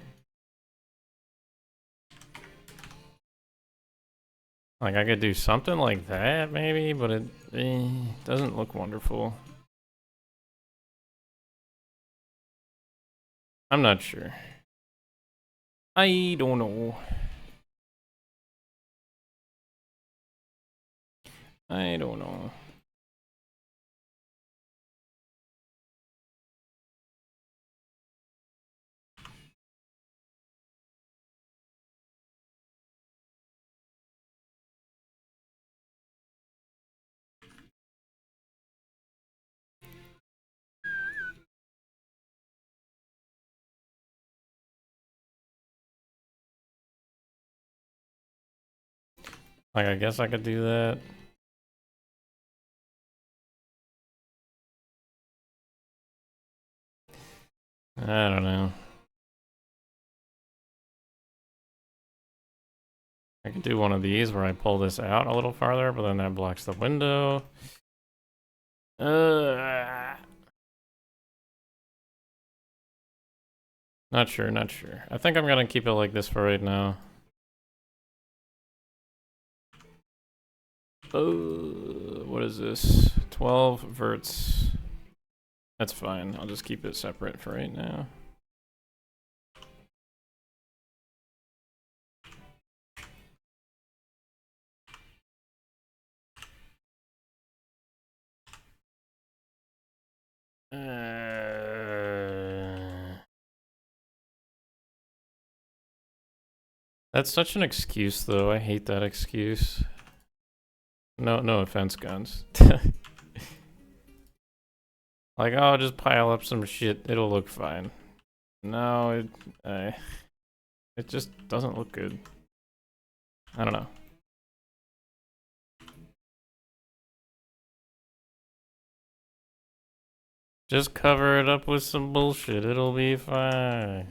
Like, I could do something like that, maybe, but it doesn't look wonderful. I'm not sure. I don't know. I don't know. Like, I guess I could do that. I don't know. I could do one of these where I pull this out a little farther, but then that blocks the window. Not sure, not sure. I think I'm gonna keep it like this for right now. What is this? 12 verts. That's fine. I'll just keep it separate for right now. That's such an excuse, though. I hate that excuse. No offense, guns. Like, oh, just pile up some shit. It'll look fine. No, it just doesn't look good. I don't know. Just cover it up with some bullshit. It'll be fine.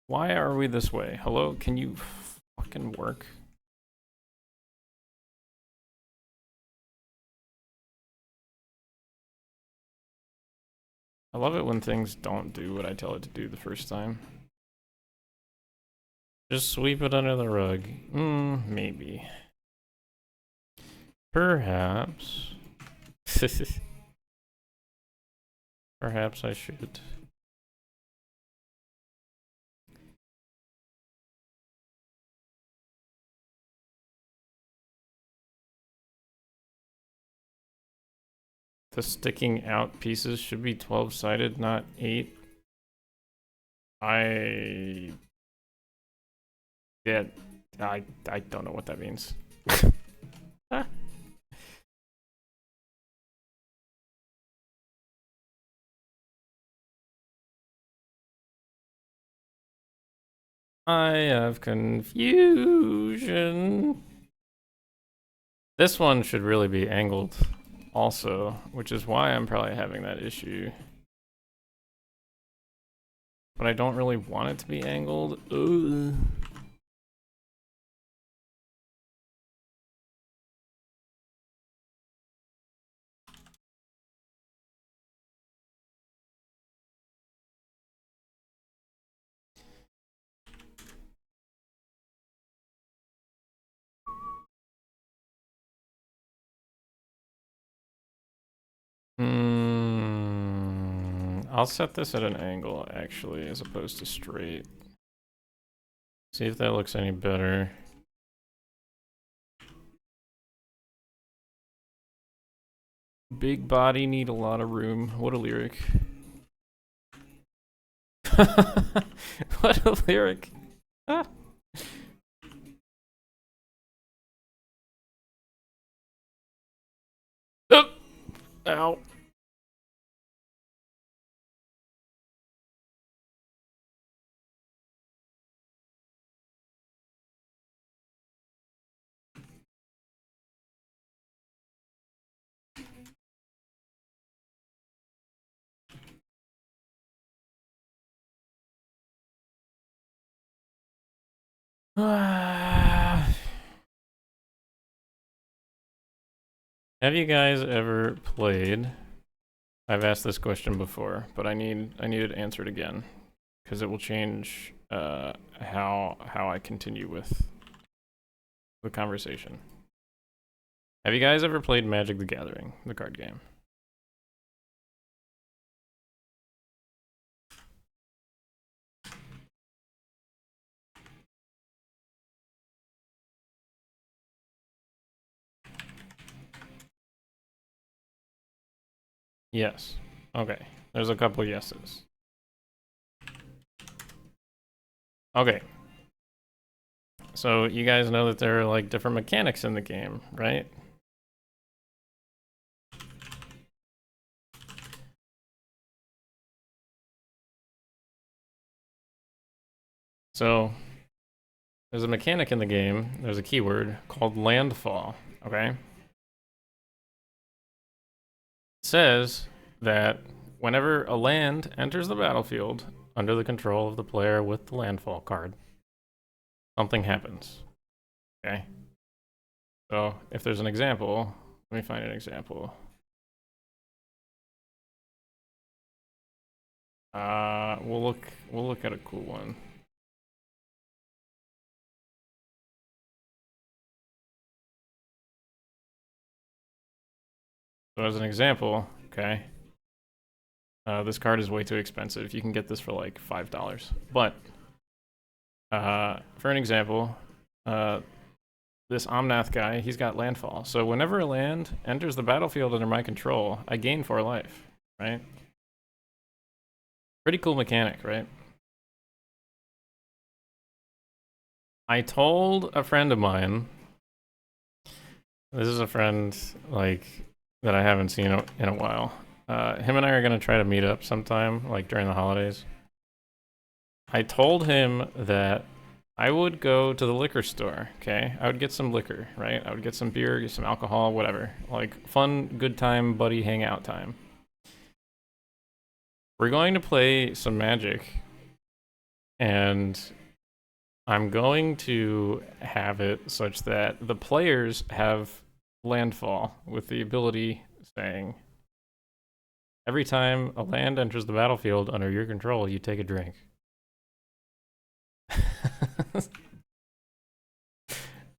Why are we this way? Hello? Can you fucking work? I love it when things don't do what I tell it to do the first time. Just sweep it under the rug. Maybe. Perhaps. Perhaps I should. the sticking out pieces should be 12-sided, not 8. I don't know what that means. I have confusion. This one should really be angled also, which is why I'm probably having that issue. But I don't really want it to be angled. Ugh. I'll set this at an angle, actually, as opposed to straight. See if that looks any better. Big body, need a lot of room. What a lyric. What a lyric. Ah. Oh. Ow. Have you guys ever played? I've asked this question before, but I need it answered again because it will change how I continue with the conversation. Have you guys ever played Magic the Gathering, the card game? Yes. Okay. There's a couple yeses. Okay. So you guys know that there are like different mechanics in the game, right? So there's a mechanic in the game, there's a keyword called landfall, okay? It says that whenever a land enters the battlefield under the control of the player with the landfall card, something happens, okay? So if there's an example, let me find an example. We'll look at a cool one. So as an example, okay, this card is way too expensive. You can get this for like $5. But for an example, this Omnath guy, he's got landfall. So whenever a land enters the battlefield under my control, I gain 4 life, right? Pretty cool mechanic, right? I told a friend of mine, this is a friend like that I haven't seen in a while. Him and I are gonna try to meet up sometime, like during the holidays. I told him that I would go to the liquor store, okay? I would get some liquor, right? I would get some beer, get some alcohol, whatever. Like fun, good time, buddy hangout time. We're going to play some Magic, and I'm going to have it such that the players have landfall with the ability saying, every time a land enters the battlefield under your control, you take a drink.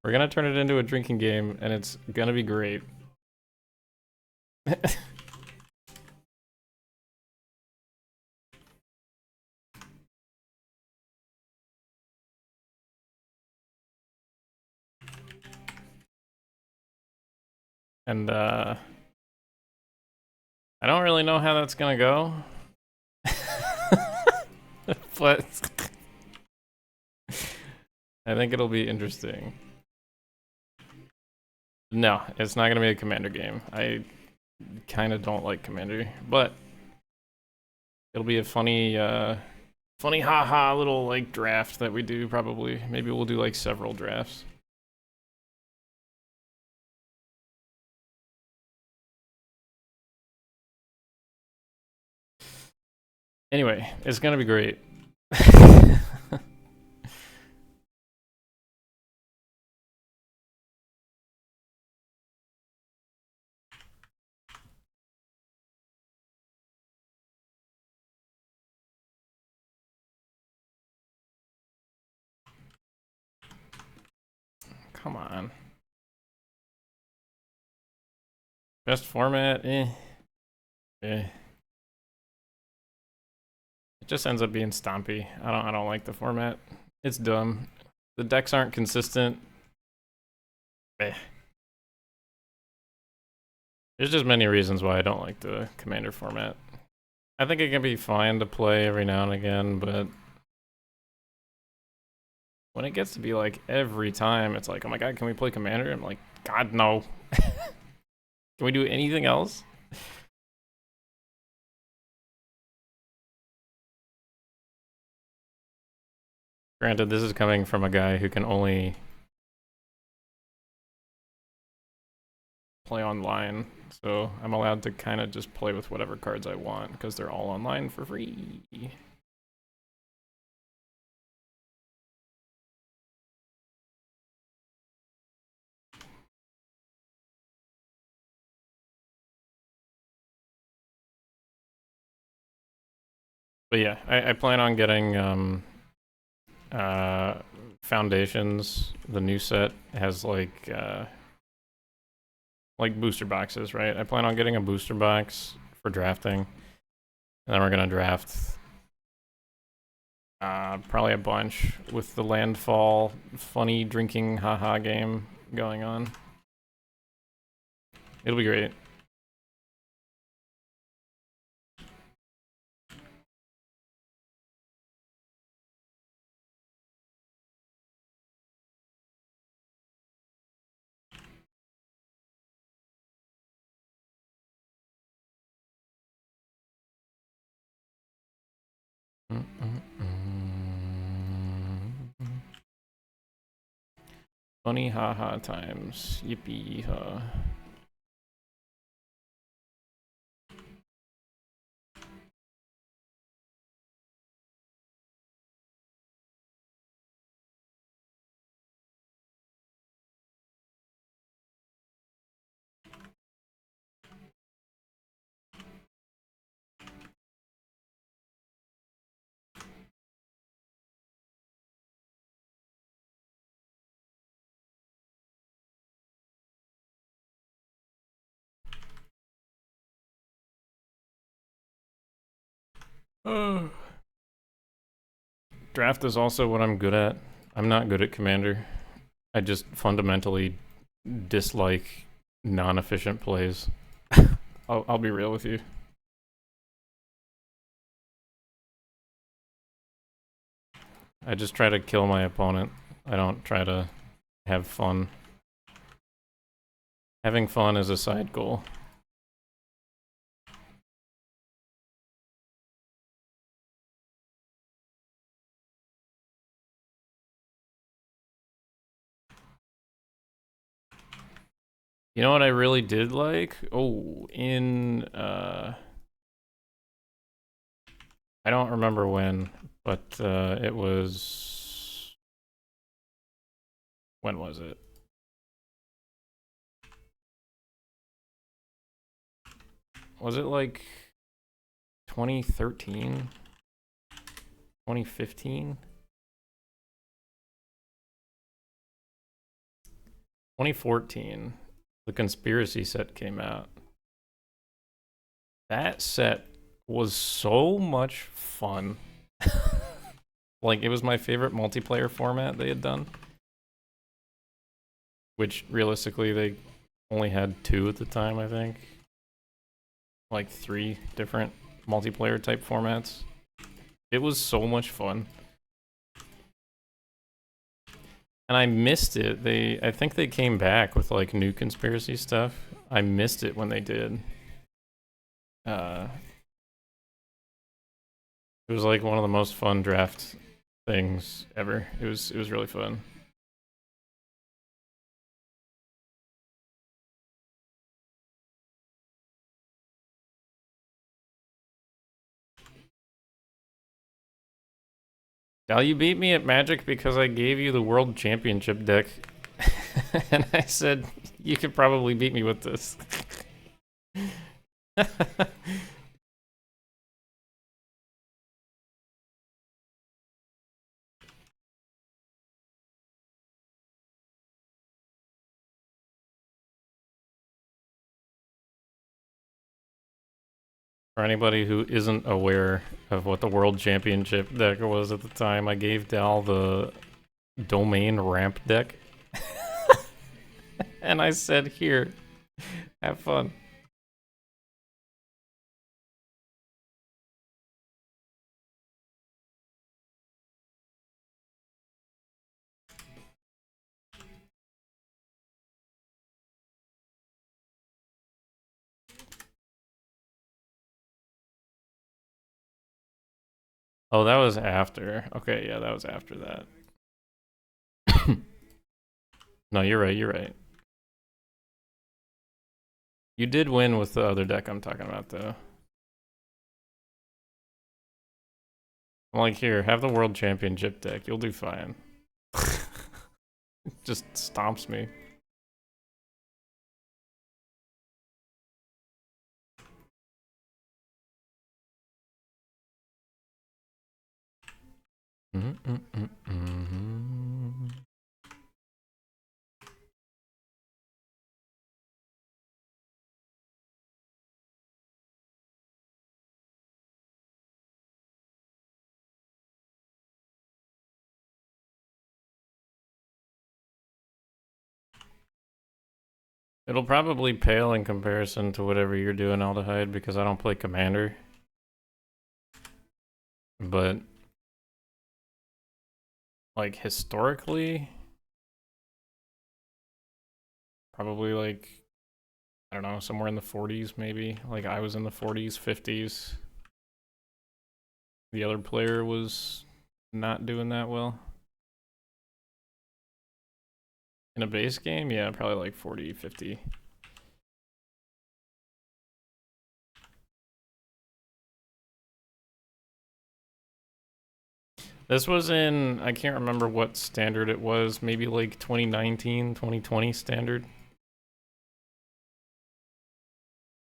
We're gonna turn it into a drinking game, and it's gonna be great. And I don't really know how that's gonna go. But I think it'll be interesting. No, it's not gonna be a Commander game. I kind of don't like Commander, but it'll be a funny, funny haha little like draft that we do probably. Maybe we'll do like several drafts. Anyway, it's gonna be great. Come on. Best format, eh. It just ends up being stompy. I don't like the format. It's dumb. The decks aren't consistent. Eh. There's just many reasons why I don't like the Commander format. I think it can be fine to play every now and again, but when it gets to be like every time, it's like, oh my god, can we play Commander? I'm like, God, no. Can we do anything else? Granted, this is coming from a guy who can only play online, so I'm allowed to kind of just play with whatever cards I want because they're all online for free. But yeah, I plan on getting Foundations. The new set has like booster boxes, right? I plan on getting a booster box for drafting, and then we're gonna draft probably a bunch with the landfall funny drinking haha game going on. It'll be great. Funny haha times. Yippee ha. Draft is also what I'm good at. I'm not good at Commander. I just fundamentally dislike non-efficient plays. I'll be real with you. I just try to kill my opponent. I don't try to have fun. Having fun is a side goal. You know what I really did like? Oh, in I don't remember when, but it was, when was it? Was it like 2013? 2015? 2014, the conspiracy set came out. That set was so much fun. Like, it was my favorite multiplayer format they had done. Which, realistically, they only had 2 at the time, I think. like 3 different multiplayer type formats. It was so much fun. And I missed it. I think they came back with like new conspiracy stuff. I missed it when they did. It was like one of the most fun draft things ever. It was really fun. Now you beat me at Magic because I gave you the World Championship deck. And I said, you could probably beat me with this. For anybody who isn't aware of what the World Championship deck was at the time, I gave Dal the Domain Ramp deck. And I said, here, have fun. Oh, that was after. Okay, yeah, that was after that. No, you're right, you're right. You did win with the other deck I'm talking about, though. I'm like, here, have the World Championship deck. You'll do fine. Just stomps me. It'll probably pale in comparison to whatever you're doing, Aldehyde, because I don't play Commander. But, like, historically, probably, like, I don't know, somewhere in the 40s, maybe. Like, I was in the 40s, 50s. The other player was not doing that well. In a base game, yeah, probably like 40, 50. This was in, I can't remember what standard it was, maybe like 2019, 2020 standard.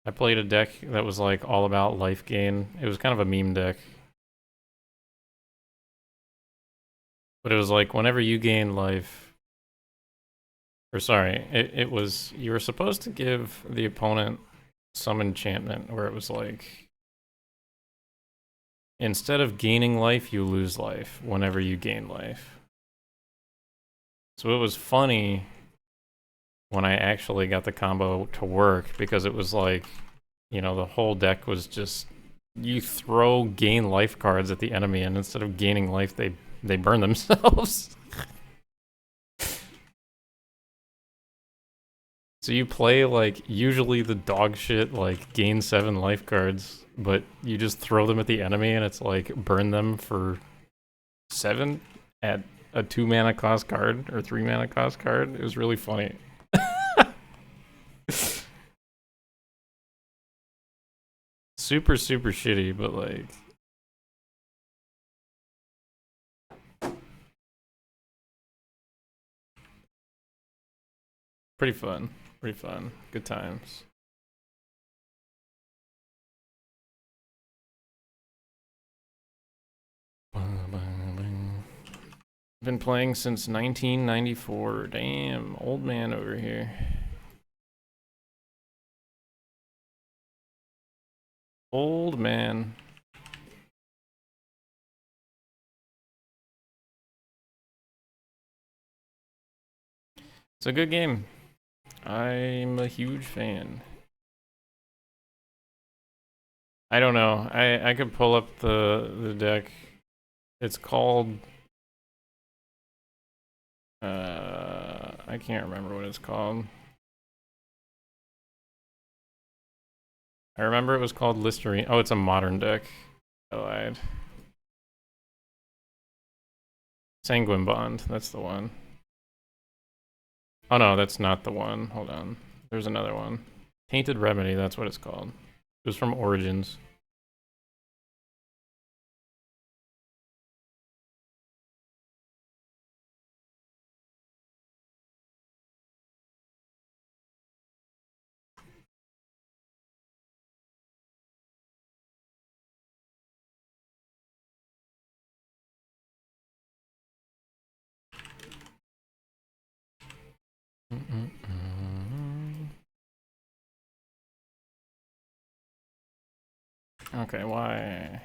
I played a deck that was like all about life gain. It was kind of a meme deck. But it was like whenever you gain life, or sorry, it was, you were supposed to give the opponent some enchantment where it was like, instead of gaining life, you lose life whenever you gain life. So it was funny when I actually got the combo to work because it was like, you know, the whole deck was just, you throw gain life cards at the enemy and instead of gaining life, they burn themselves. So you play like usually the dog shit like gain 7 life cards, but you just throw them at the enemy and it's like burn them for 7 at a 2 mana cost card or 3 mana cost card. It was really funny. Super, super shitty, but like, pretty fun. Pretty fun. Good times. Been playing since 1994. Damn, old man over here. Old man. It's a good game. I'm a huge fan. I don't know. I could pull up the deck. It's called I can't remember what it's called. I remember it was called Listerine. Oh, it's a modern deck. I lied. Sanguine Bond, that's the one. Oh no, that's not the one. Hold on. There's another one. Tainted Remedy, that's what it's called. It was from Origins. Okay, why?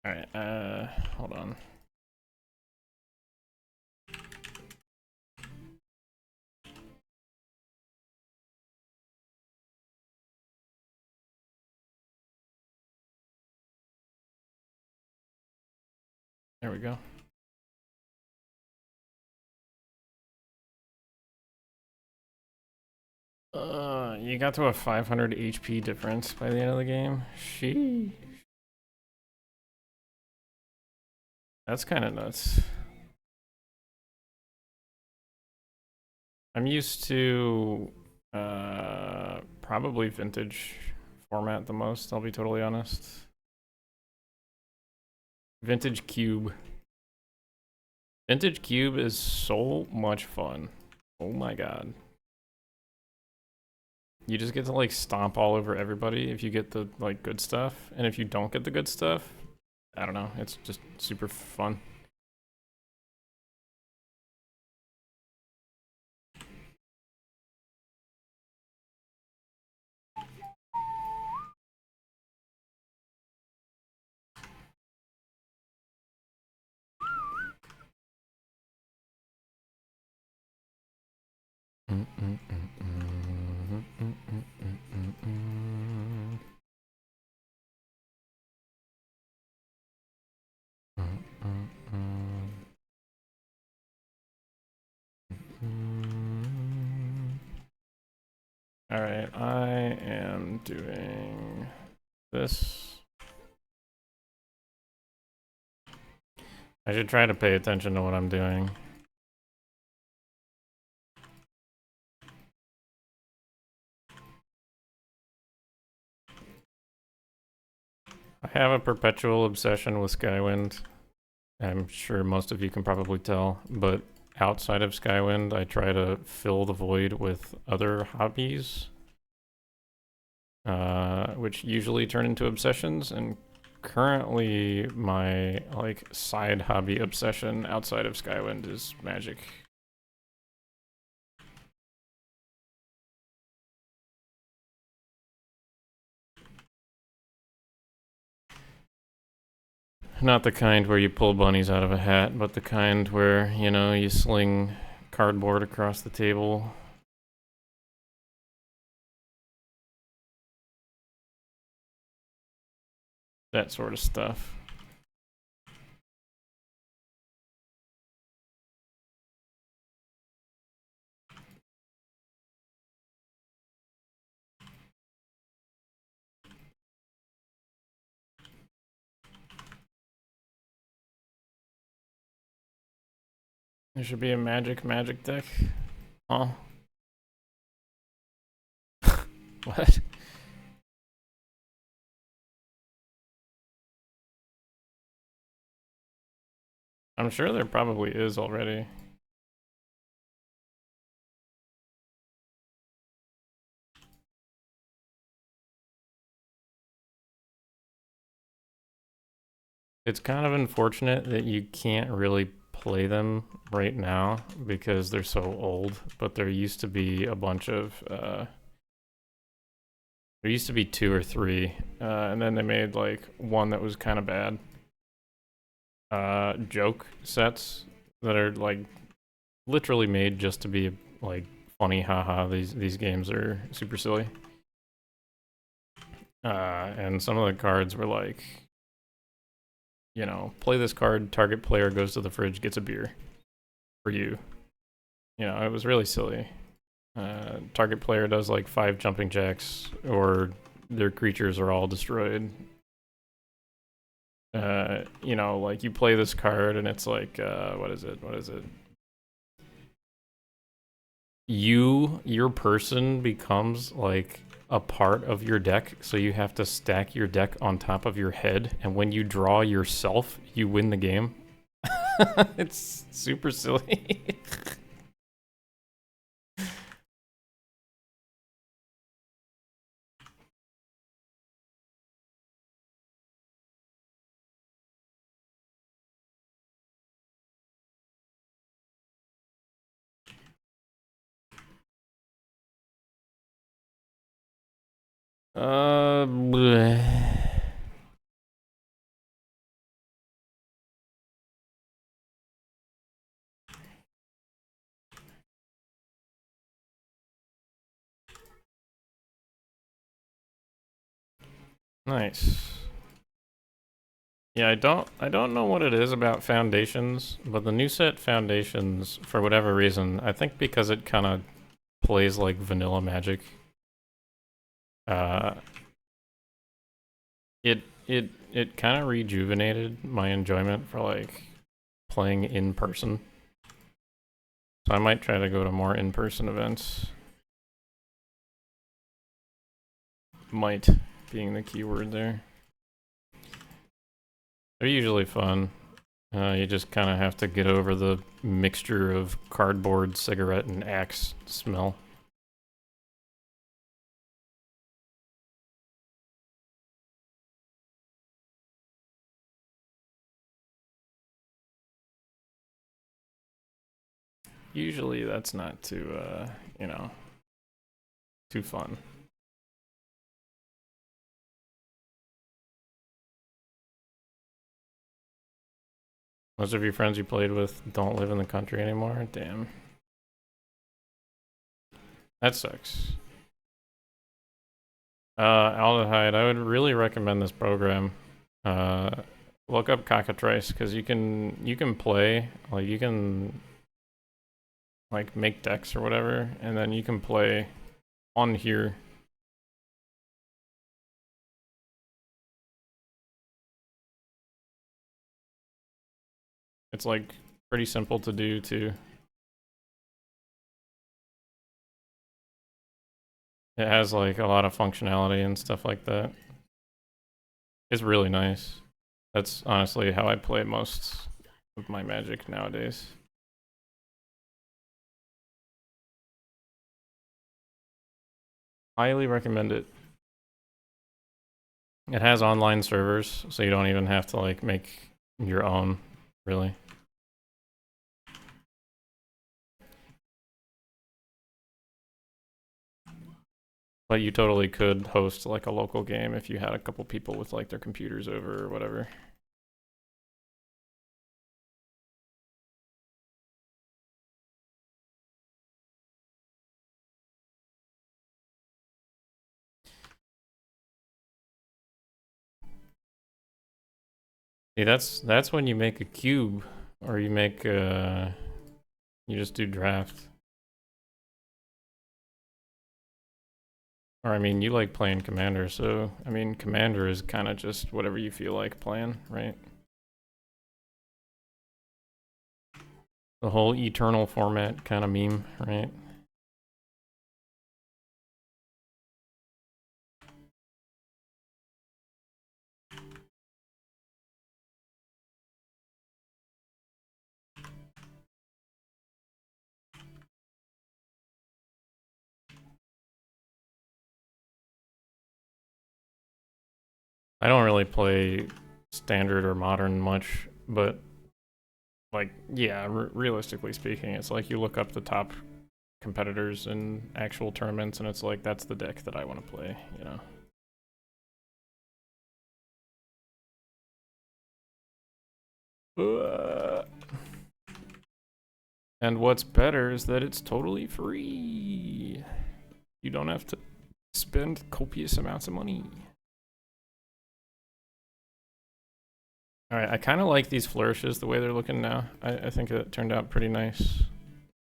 Alright, hold on. There we go. You got to a 500 HP difference by the end of the game. Sheesh. That's kind of nuts. I'm used to probably vintage format the most, I'll be totally honest. Vintage Cube. Vintage Cube is so much fun. Oh my god. You just get to like stomp all over everybody if you get the like good stuff, and if you don't get the good stuff, I don't know, it's just super fun. Alright, I am doing this. I should try to pay attention to what I'm doing. I have a perpetual obsession with Skywind. I'm sure most of you can probably tell, but outside of Skywind, I try to fill the void with other hobbies, which usually turn into obsessions, and currently my like side hobby obsession outside of Skywind is magic. Not the kind where you pull bunnies out of a hat, but the kind where, you know, you sling cardboard across the table. That sort of stuff. There should be a magic deck. Huh? What? I'm sure there probably is already. It's kind of unfortunate that you can't really play them right now because they're so old, but there used to be a bunch of there used to be two or three, and then they made like one that was kind of bad. Joke sets that are like literally made just to be like funny, haha. These games are super silly. And some of the cards were like, you know, play this card, target player goes to the fridge, gets a beer for you. You know, it was really silly. Target player does like 5 jumping jacks, or their creatures are all destroyed. You know, like you play this card and it's like, what is it? Your person becomes like a part of your deck, so you have to stack your deck on top of your head, and when you draw yourself, you win the game. It's super silly. Bleh. Nice. Yeah, I don't know what it is about Foundations, but the new set Foundations, for whatever reason, I think because it kind of plays like vanilla Magic, uh, it kind of rejuvenated my enjoyment for like playing in person. So I might try to go to more in-person events. Might being the key word there. They're usually fun. You just kind of have to get over the mixture of cardboard, cigarette, and axe smell. Usually that's not too, you know, too fun. Most of your friends you played with don't live in the country anymore? Damn. That sucks. Aldehyde, I would really recommend this program. Uh, look up Cockatrice, because you can play, like you can like make decks or whatever, and then you can play on here. It's like pretty simple to do too. It has like a lot of functionality and stuff like that. It's really nice. That's honestly how I play most of my Magic nowadays. Highly recommend it. It has online servers, so you don't even have to like make your own, really. But you totally could host like a local game if you had a couple people with like their computers over or whatever. See, that's when you make a cube, or you make you just do draft. Or I mean, you like playing Commander, so I mean, Commander is kind of just whatever you feel like playing, right? The whole eternal format kind of meme, right? I don't really play standard or modern much, but like, yeah, realistically speaking, it's like you look up the top competitors in actual tournaments, and it's like that's the deck that I want to play, you know. And what's better is that it's totally free. You don't have to spend copious amounts of money. Alright, I kind of like these flourishes the way they're looking now. I think it turned out pretty nice.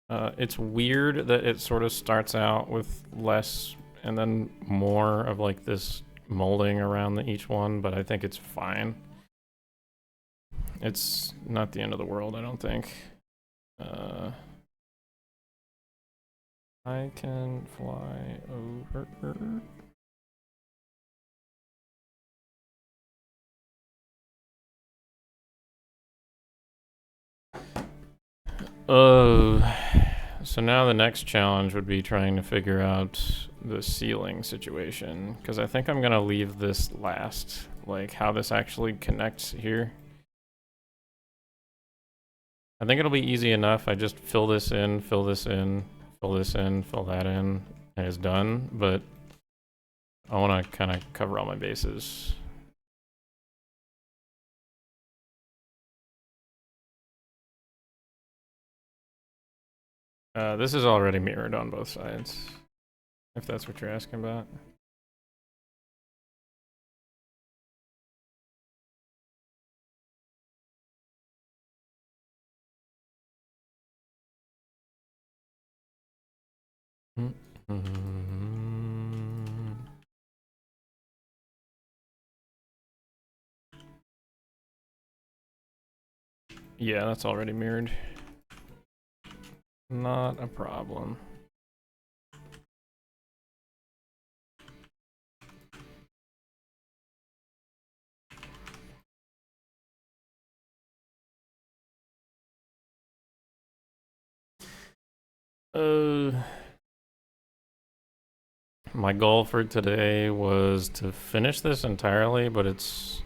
It's weird that it sort of starts out with less and then more of like this molding around each one, but I think it's fine. It's not the end of the world, I don't think. I can fly over. So now the next challenge would be trying to figure out the ceiling situation, because I think I'm gonna leave this last, like how this actually connects here. I think it'll be easy enough. I just fill this in, fill this in, fill this in, fill that in, and it's done, but I want to kind of cover all my bases. This is already mirrored on both sides, if that's what you're asking about. Yeah, that's already mirrored. Not a problem. My goal for today was to finish this entirely, but it's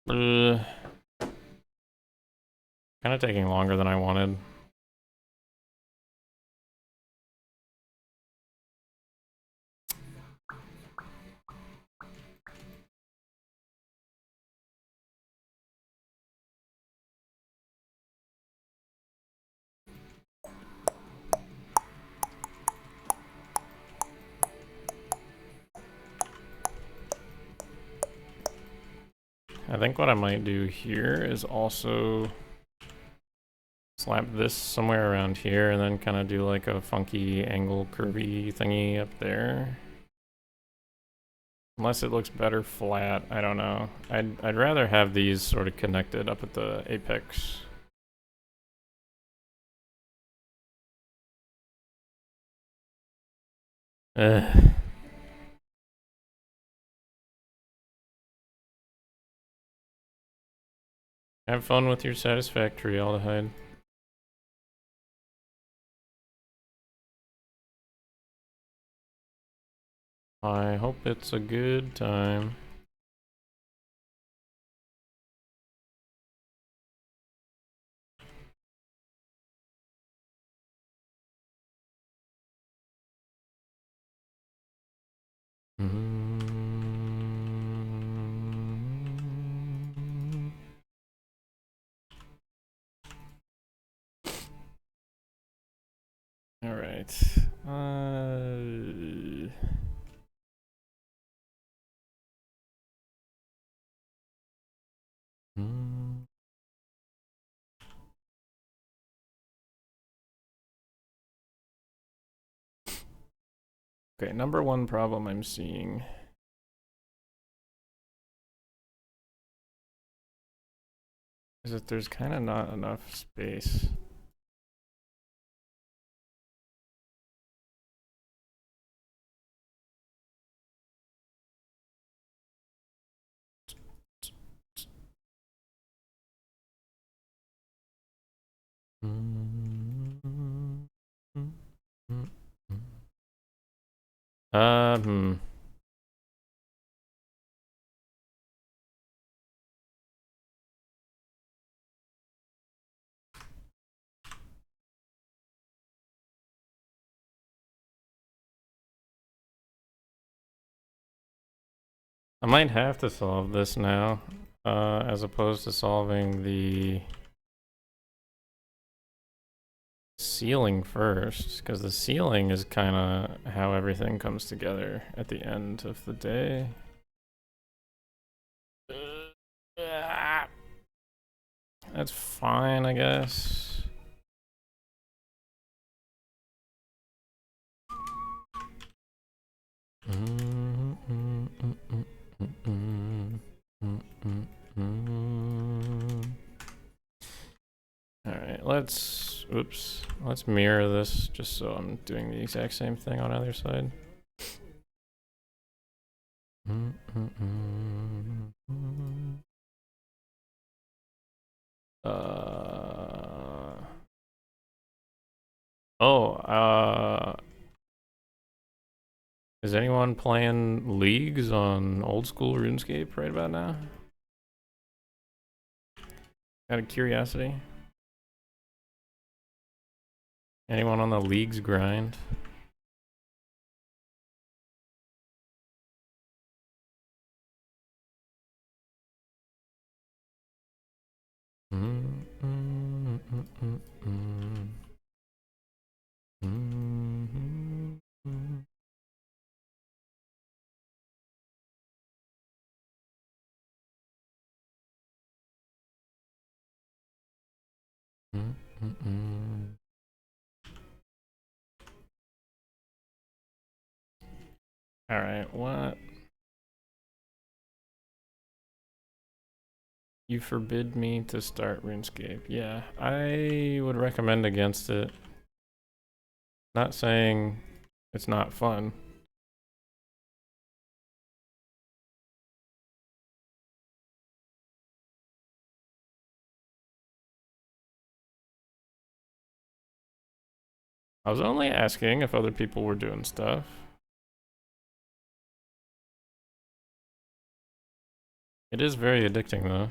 kind of taking longer than I wanted. I think what I might do here is also slap this somewhere around here and then kind of do like a funky angle curvy thingy up there. Unless it looks better flat, I don't know. I'd rather have these sort of connected up at the apex. Ugh. Have fun with your satisfactory aldehyde. I hope it's a good time. All right. Okay, number one problem I'm seeing is that there's kind of not enough space. I might have to solve this now, as opposed to solving the ceiling first, because the ceiling is kind of how everything comes together at the end of the day. That's fine, I guess. Alright, let's mirror this just so I'm doing the exact same thing on either side. Is anyone playing leagues on old school RuneScape right about now? Out of curiosity. Anyone on the leagues grind? Alright, what? You forbid me to start RuneScape. Yeah, I would recommend against it. Not saying it's not fun. I was only asking if other people were doing stuff. It is very addicting though.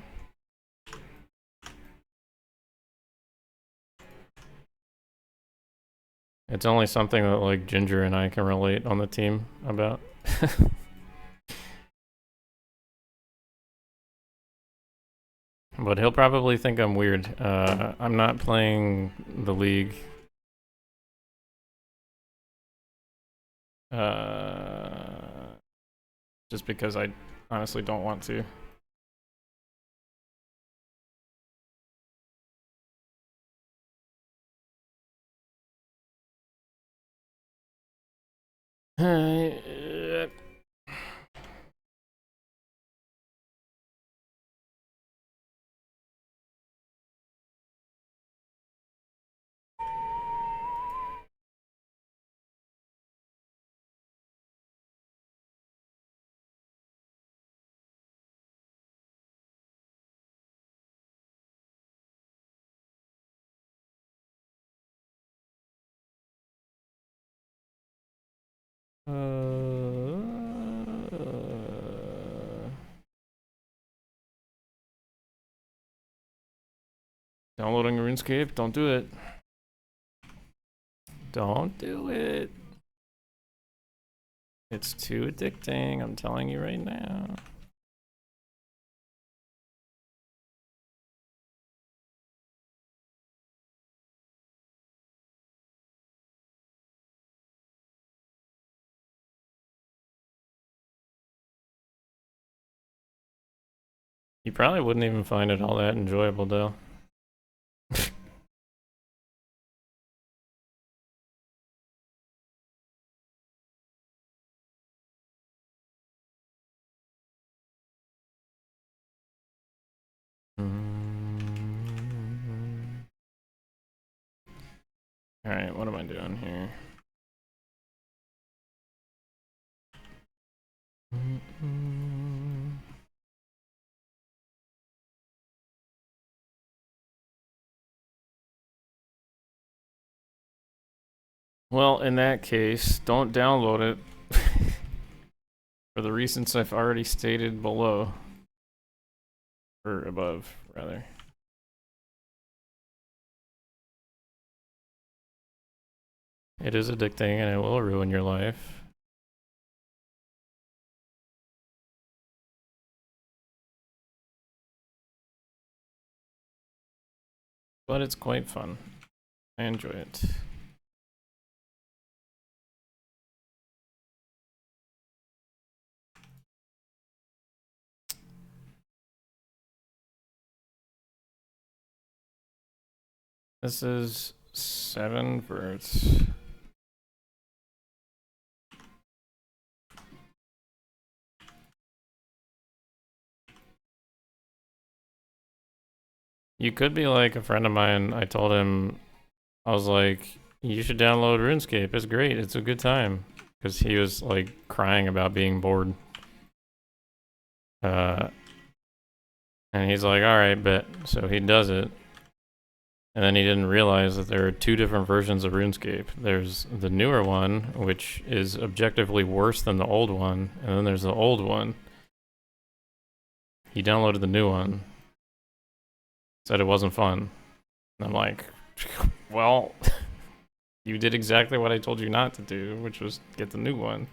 It's only something that like Ginger and I can relate on the team about. But he'll probably think I'm weird. I'm not playing the league. Just because I honestly don't want to. Downloading RuneScape, don't do it. Don't do it. It's too addicting, I'm telling you right now. You probably wouldn't even find it all that enjoyable though. Alright, what am I doing here? Well, in that case, don't download it. For the reasons I've already stated below. Or above, rather. It is addicting and it will ruin your life. but it's quite fun. I enjoy it. This is 7 verts. You could be like a friend of mine. I told him, I was like, you should download RuneScape. It's great. It's a good time. Because he was like crying about being bored. And he's like, alright, bet. So he does it. And then he didn't realize that there are 2 different versions of RuneScape. There's the newer one, which is objectively worse than the old one. And then there's the old one. He downloaded the new one. Said it wasn't fun. And I'm like, well, you did exactly what I told you not to do, which was get the new one.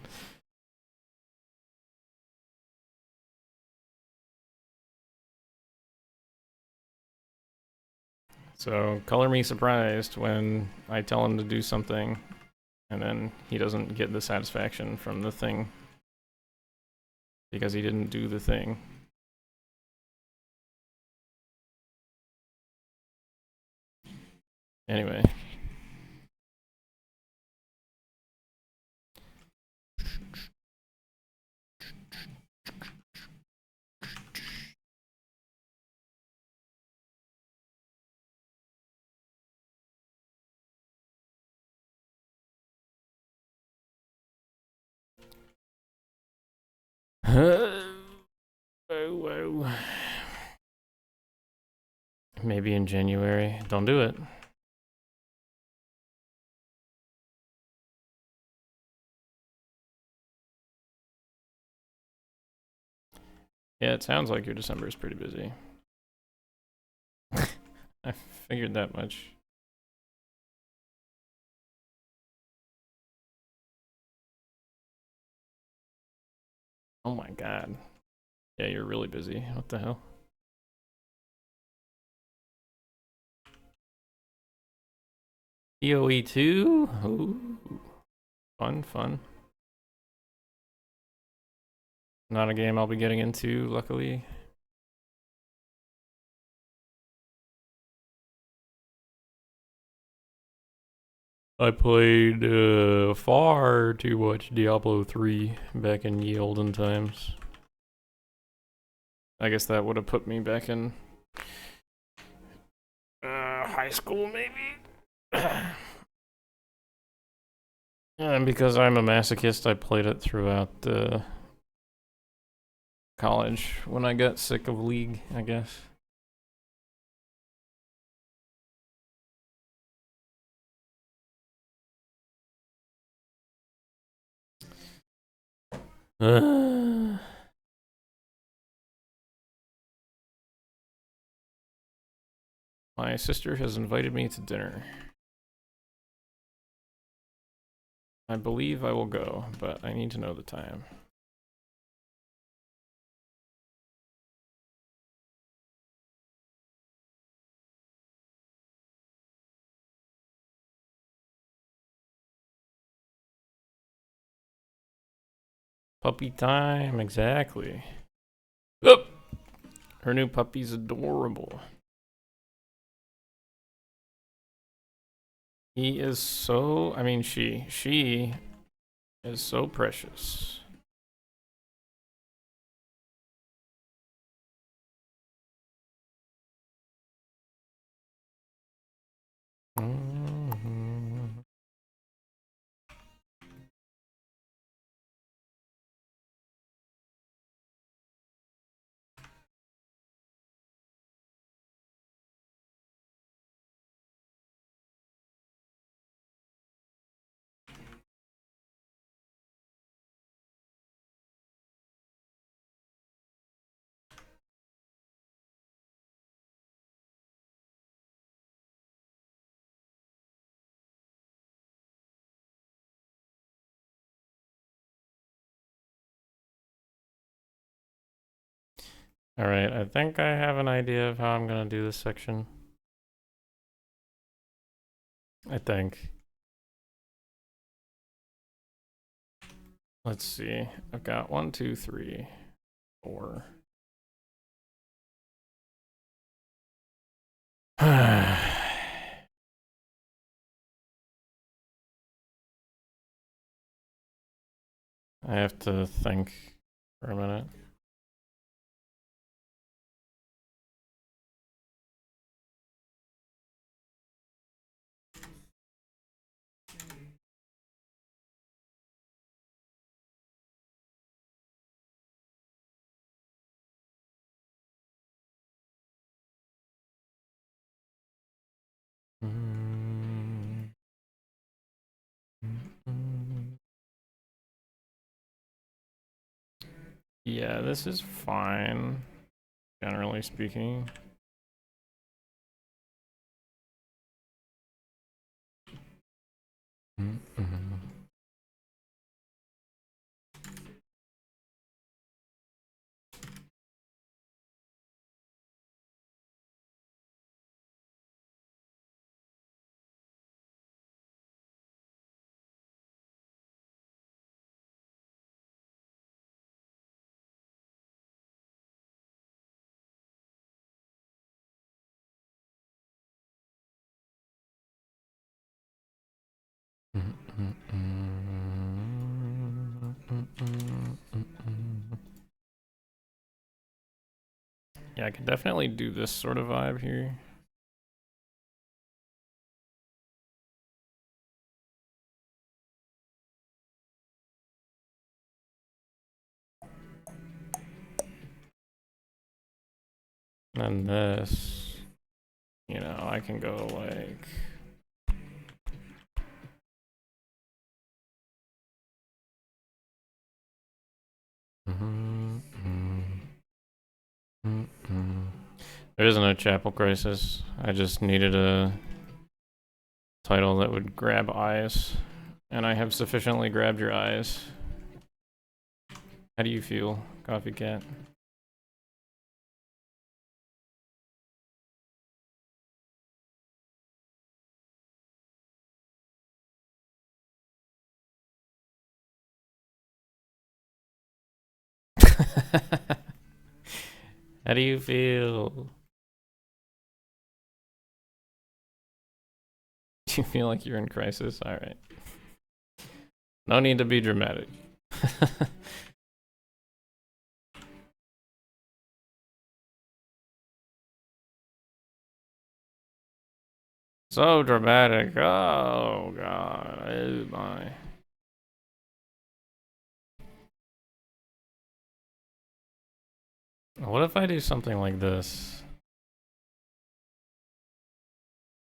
So color me surprised when I tell him to do something and then he doesn't get the satisfaction from the thing because he didn't do the thing. Anyway. Whoa. Maybe in January. Don't do it. Yeah, it sounds like your December is pretty busy. I figured that much. Oh my god. Yeah, you're really busy. What the hell? PoE 2? Ooh. Fun. Not a game I'll be getting into, luckily. I played far too much Diablo 3 back in ye olden times. I guess that would have put me back in high school, maybe? And because I'm a masochist, I played it throughout college when I got sick of League, I guess. My sister has invited me to dinner. I believe I will go, but I need to know the time. Puppy time, exactly. Oh, her new puppy's adorable. He is so, I mean she is so precious. Alright, I think I have an idea of how I'm gonna do this section. I think. Let's see. I've got 1, 2, 3, 4. I have to think for a minute. Yeah, this is fine, generally speaking. Yeah, I could definitely do this sort of vibe here. And this, you know, I can go like... There isn't a chapel crisis. I just needed a title that would grab eyes. And I have sufficiently grabbed your eyes. How do you feel, Coffee Cat? How do you feel? Do you feel like you're in crisis? Alright. No need to be dramatic. So dramatic. Oh god. Oh my. What if I do something like this?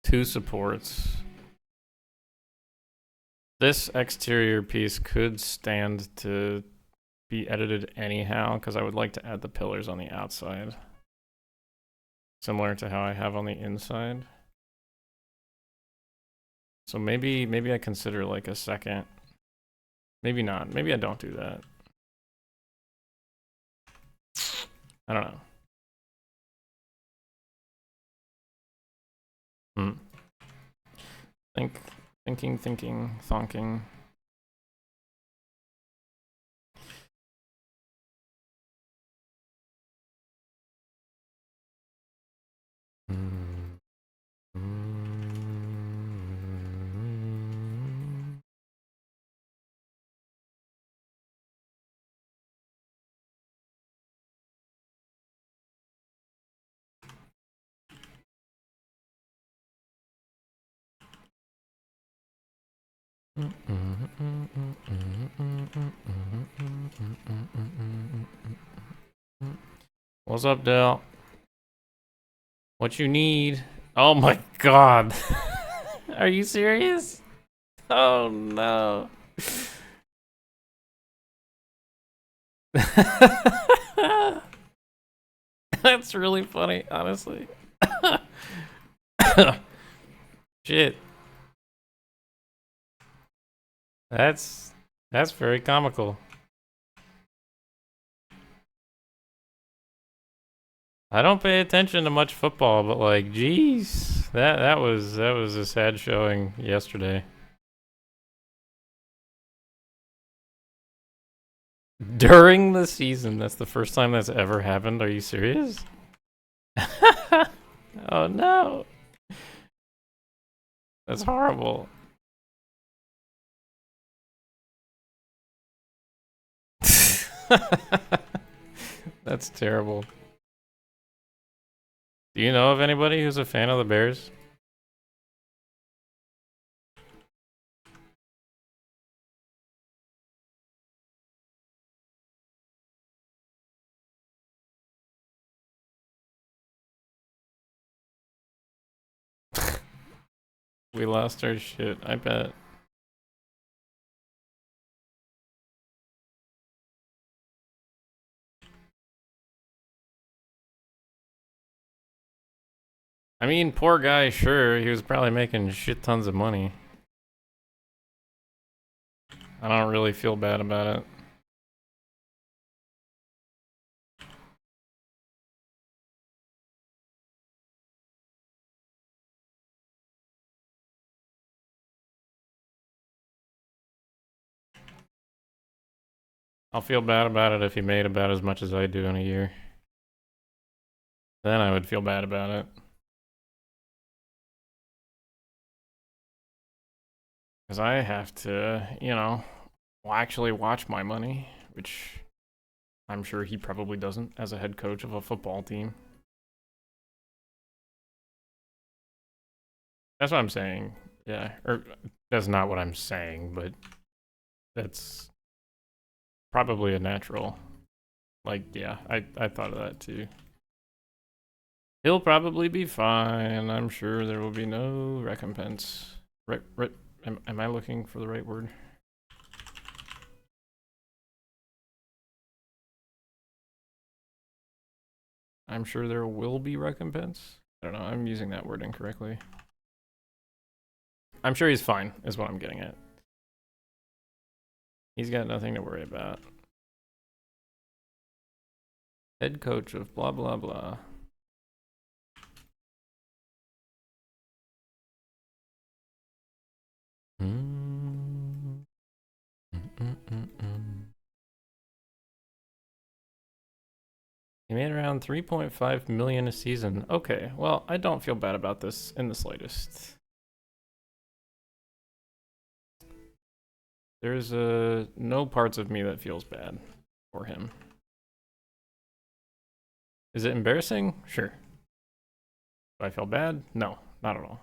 2 supports. This exterior piece could stand to be edited anyhow, because I would like to add the pillars on the outside. Similar to how I have on the inside. So maybe I consider like a second. Maybe not. Maybe I don't do that. I don't know. Thinking, thonking. What's up, Dell? What you need? Oh my god. Are you serious? Oh no. That's really funny, honestly. Shit. That's very comical. I don't pay attention to much football, but like, jeez. That was a sad showing yesterday. During the season, that's the first time that's ever happened. Are you serious? Oh no. That's horrible. That's terrible. Do you know of anybody who's a fan of the Bears? We lost our shit, I bet. I mean, poor guy, sure, he was probably making shit tons of money. I don't really feel bad about it. I'll feel bad about it if he made about as much as I do in a year. Then I would feel bad about it. Because I have to, you know, actually watch my money, which I'm sure he probably doesn't as a head coach of a football team. That's what I'm saying. Yeah, or that's not what I'm saying, but that's probably a natural. Like, yeah, I thought of that too. He'll probably be fine. I'm sure there will be no recompense. Am I looking for the right word? I'm sure there will be recompense. I don't know. I'm using that word incorrectly. I'm sure he's fine, is what I'm getting at. He's got nothing to worry about. Head coach of blah blah blah. He made around 3.5 million a season. Okay, well, I don't feel bad about this in the slightest. There's no parts of me that feels bad for him. Is it embarrassing? Sure. Do I feel bad? No, not at all.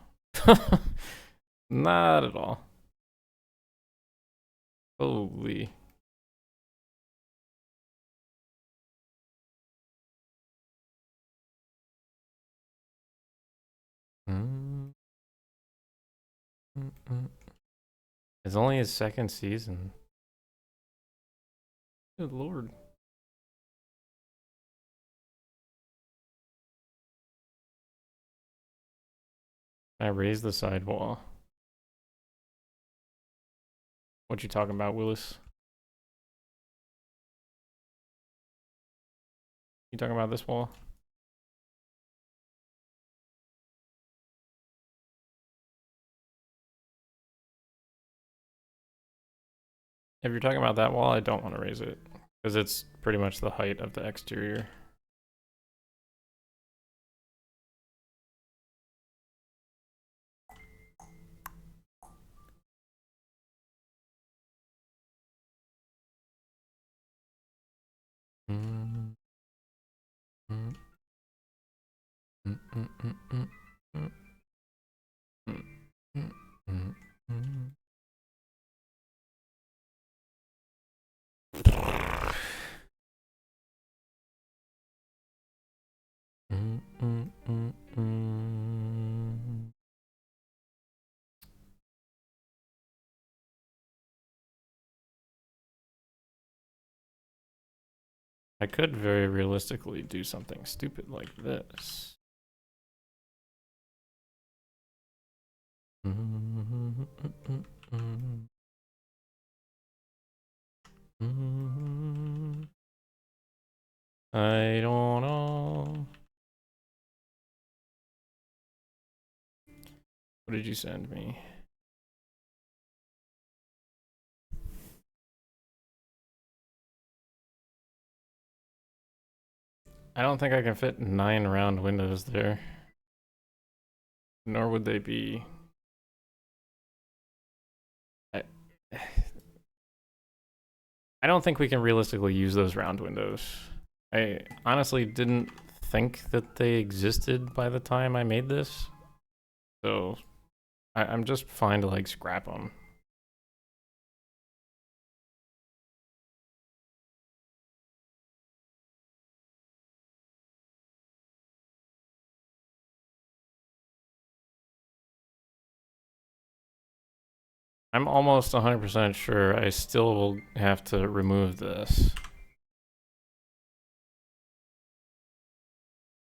Not at all. Holy. It's only his second season. Good lord. I raised the sidewall. What you talking about, Willis? You talking about this wall? If you're talking about that wall, I don't want to raise it. Because it's pretty much the height of the exterior. I could very realistically do something stupid like this. I don't know. What did you send me? I don't think I can fit 9 round windows there. Nor would they be... I don't think we can realistically use those round windows. I honestly didn't think that they existed by the time I made this. So I'm just fine to like scrap them. I'm almost 100% sure I still will have to remove this.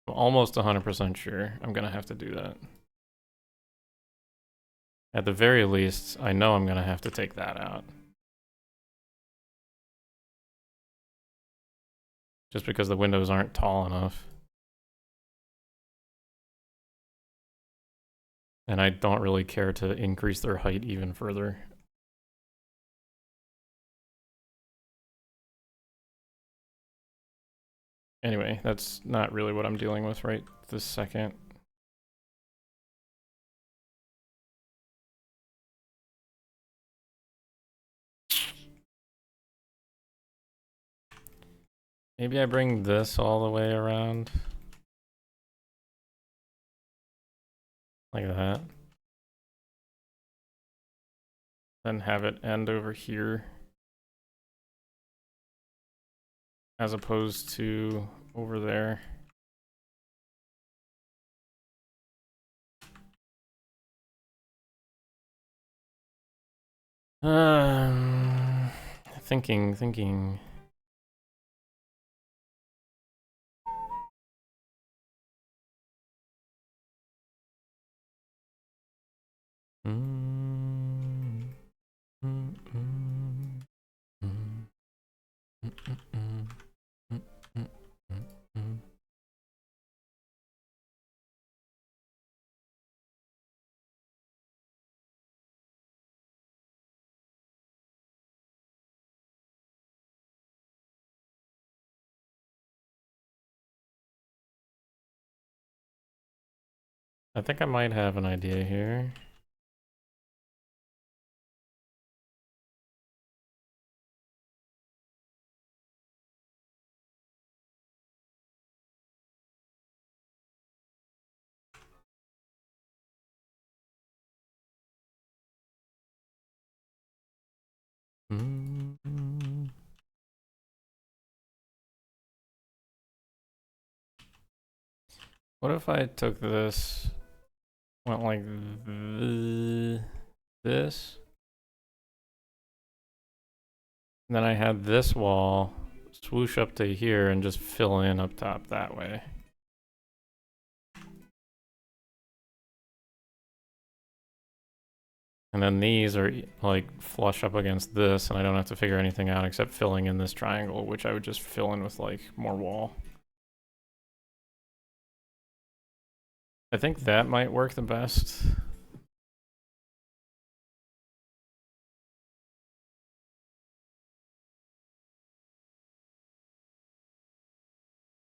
I'm almost 100% sure I'm gonna have to do that. At the very least, I know I'm gonna have to take that out. Just because the windows aren't tall enough. And I don't really care to increase their height even further. Anyway, that's not really what I'm dealing with right this second. Maybe I bring this all the way around. Like that. Then have it end over here. As opposed to over there. Thinking. I think I might have an idea here. What if I took this, went like this, and then I had this wall swoosh up to here and just fill in up top that way. And then these are like flush up against this, and I don't have to figure anything out except filling in this triangle, which I would just fill in with like more wall. I think that might work the best.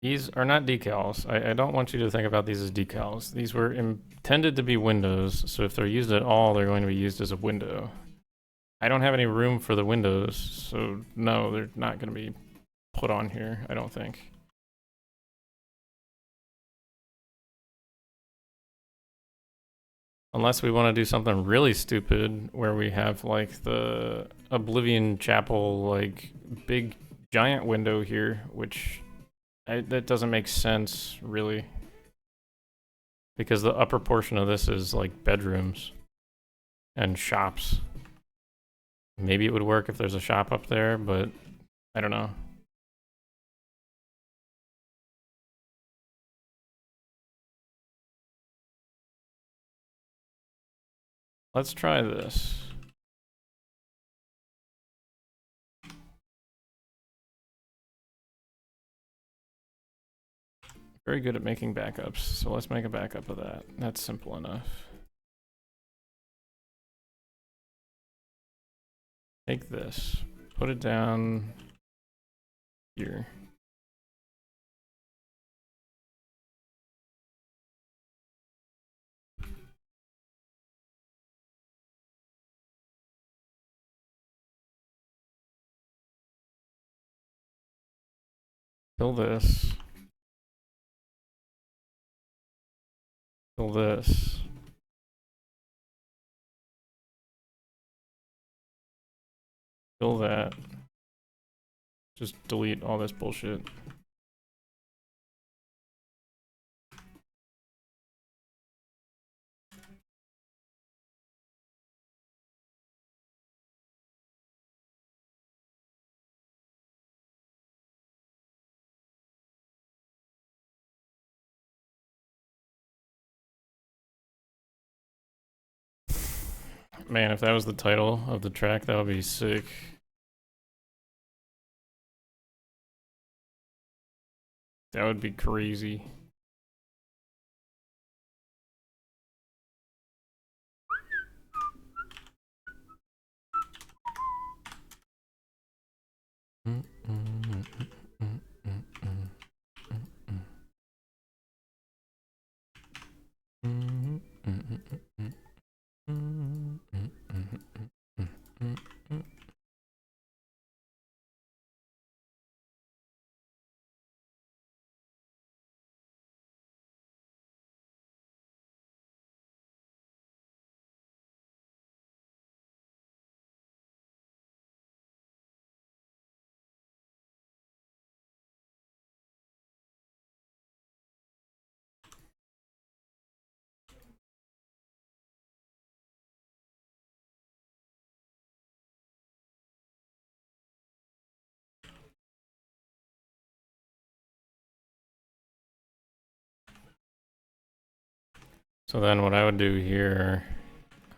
These are not decals. I don't want you to think about these as decals. These were intended to be windows, so if they're used at all, they're going to be used as a window. I don't have any room for the windows, so no, they're not going to be put on here, I don't think. Unless we want to do something really stupid where we have like the Oblivion Chapel, like big giant window here, which that doesn't make sense really. Because the upper portion of this is like bedrooms and shops. Maybe it would work if there's a shop up there, but I don't know. Let's try this. Very good at making backups, so let's make a backup of that. That's simple enough. Take this, put it down here. Fill this. Fill this. Fill that. Just delete all this bullshit. Man, if that was the title of the track, that would be sick. That would be crazy. So then what I would do here,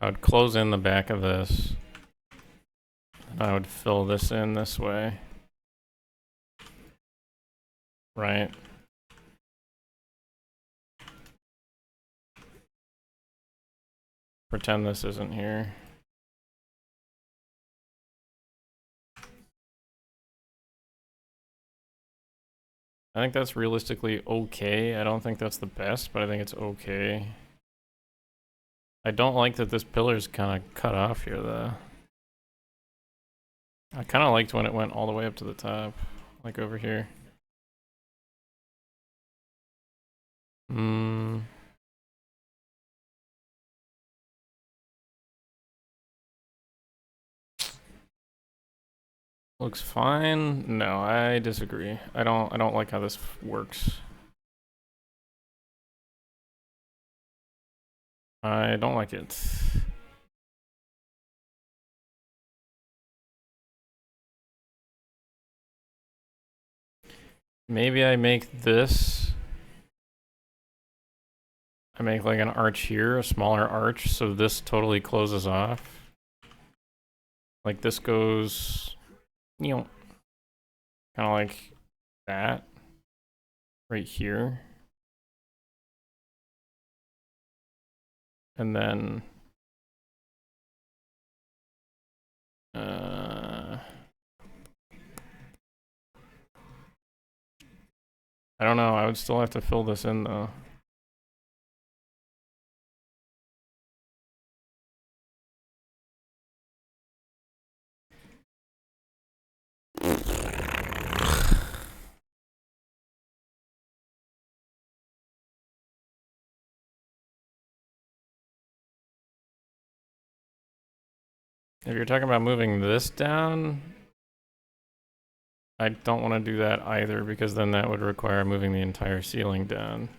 I would close in the back of this, and I would fill this in this way. Right? Pretend this isn't here. I think that's realistically okay. I don't think that's the best, but I think it's okay. I don't like that this pillar's kind of cut off here, though. I kind of liked when it went all the way up to the top, like over here. Looks fine. No, I disagree. I don't like how this works. I don't like it. Maybe I make this. I make like an arch here, a smaller arch, so this totally closes off. Like this goes, you know, kind of like that right here. And then I don't know, I would still have to fill this in though. If you're talking about moving this down, I don't want to do that either, because then that would require moving the entire ceiling down.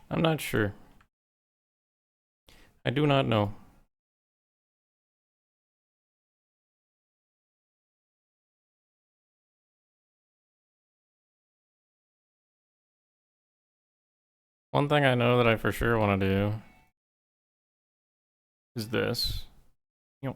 I'm not sure. I do not know. One thing I know that I for sure want to do is this. Yep.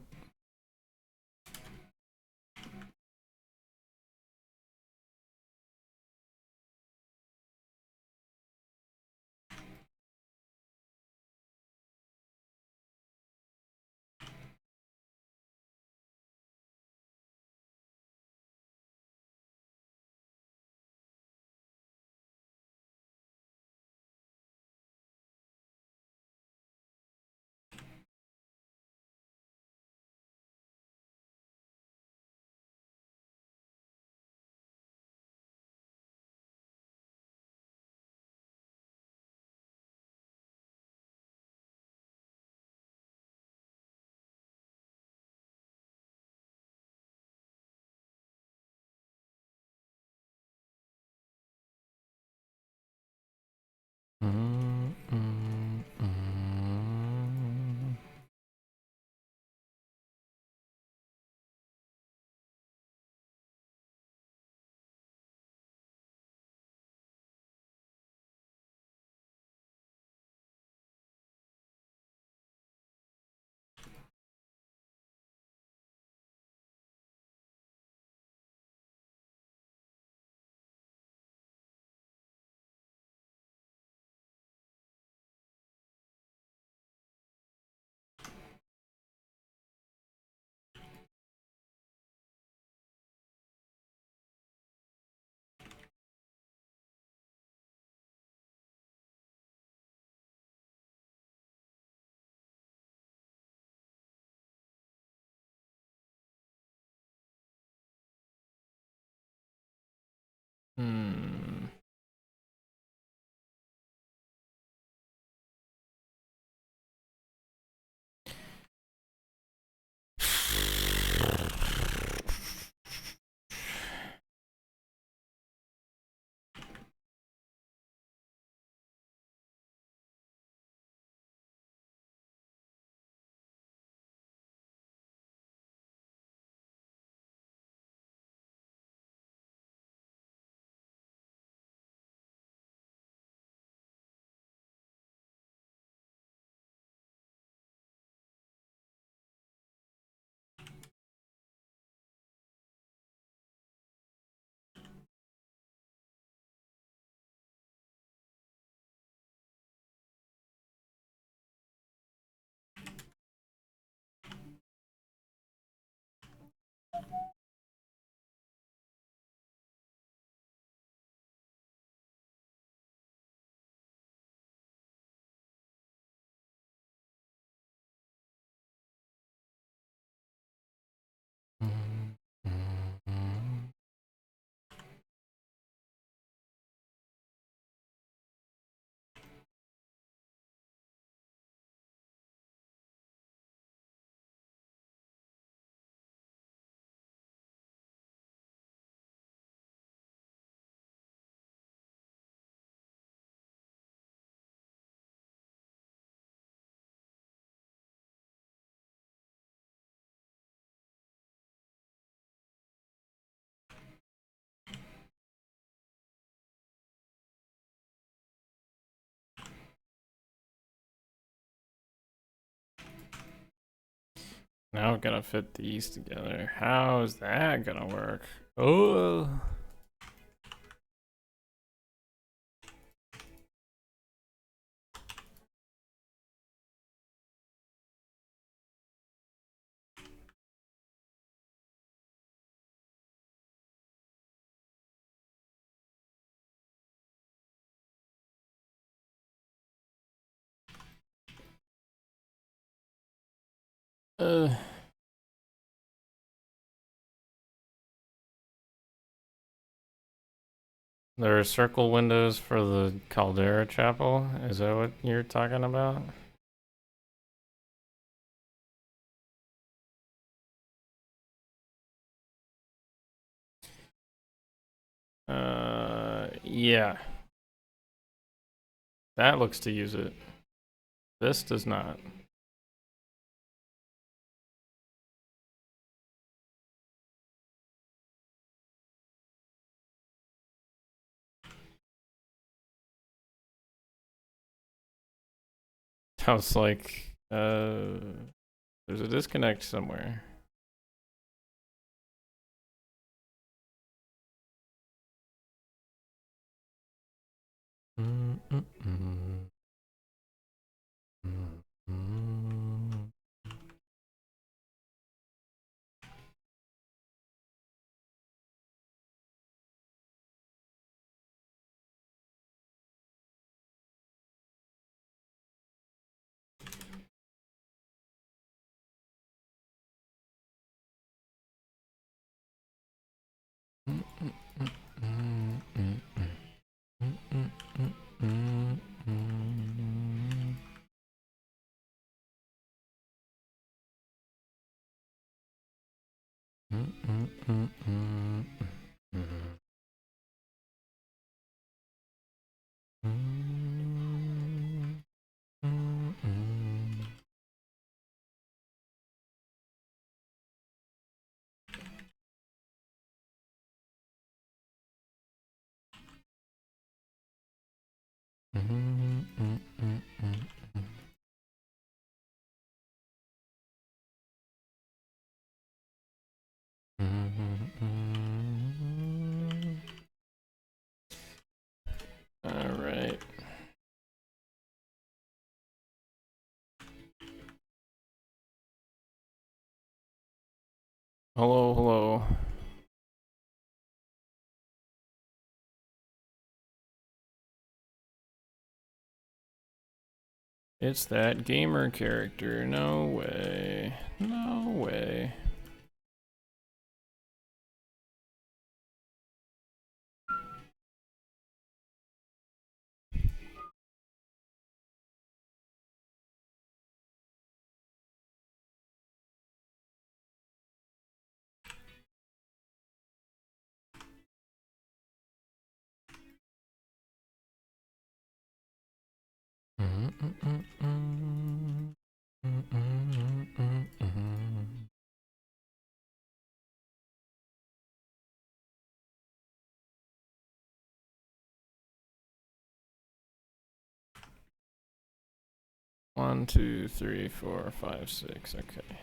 Mm, mm, mm. Hmm. Mm, mm, mm. Now I've got to fit these together. How is that gonna work? Oh. Uh. There are circle windows for the Caldera Chapel. Is that what you're talking about? Yeah. That looks to use it. This does not. I was like, there's a disconnect somewhere. All right. Hello, hello. It's that gamer character. No way. No way. One, two, three, four, five, six. Okay.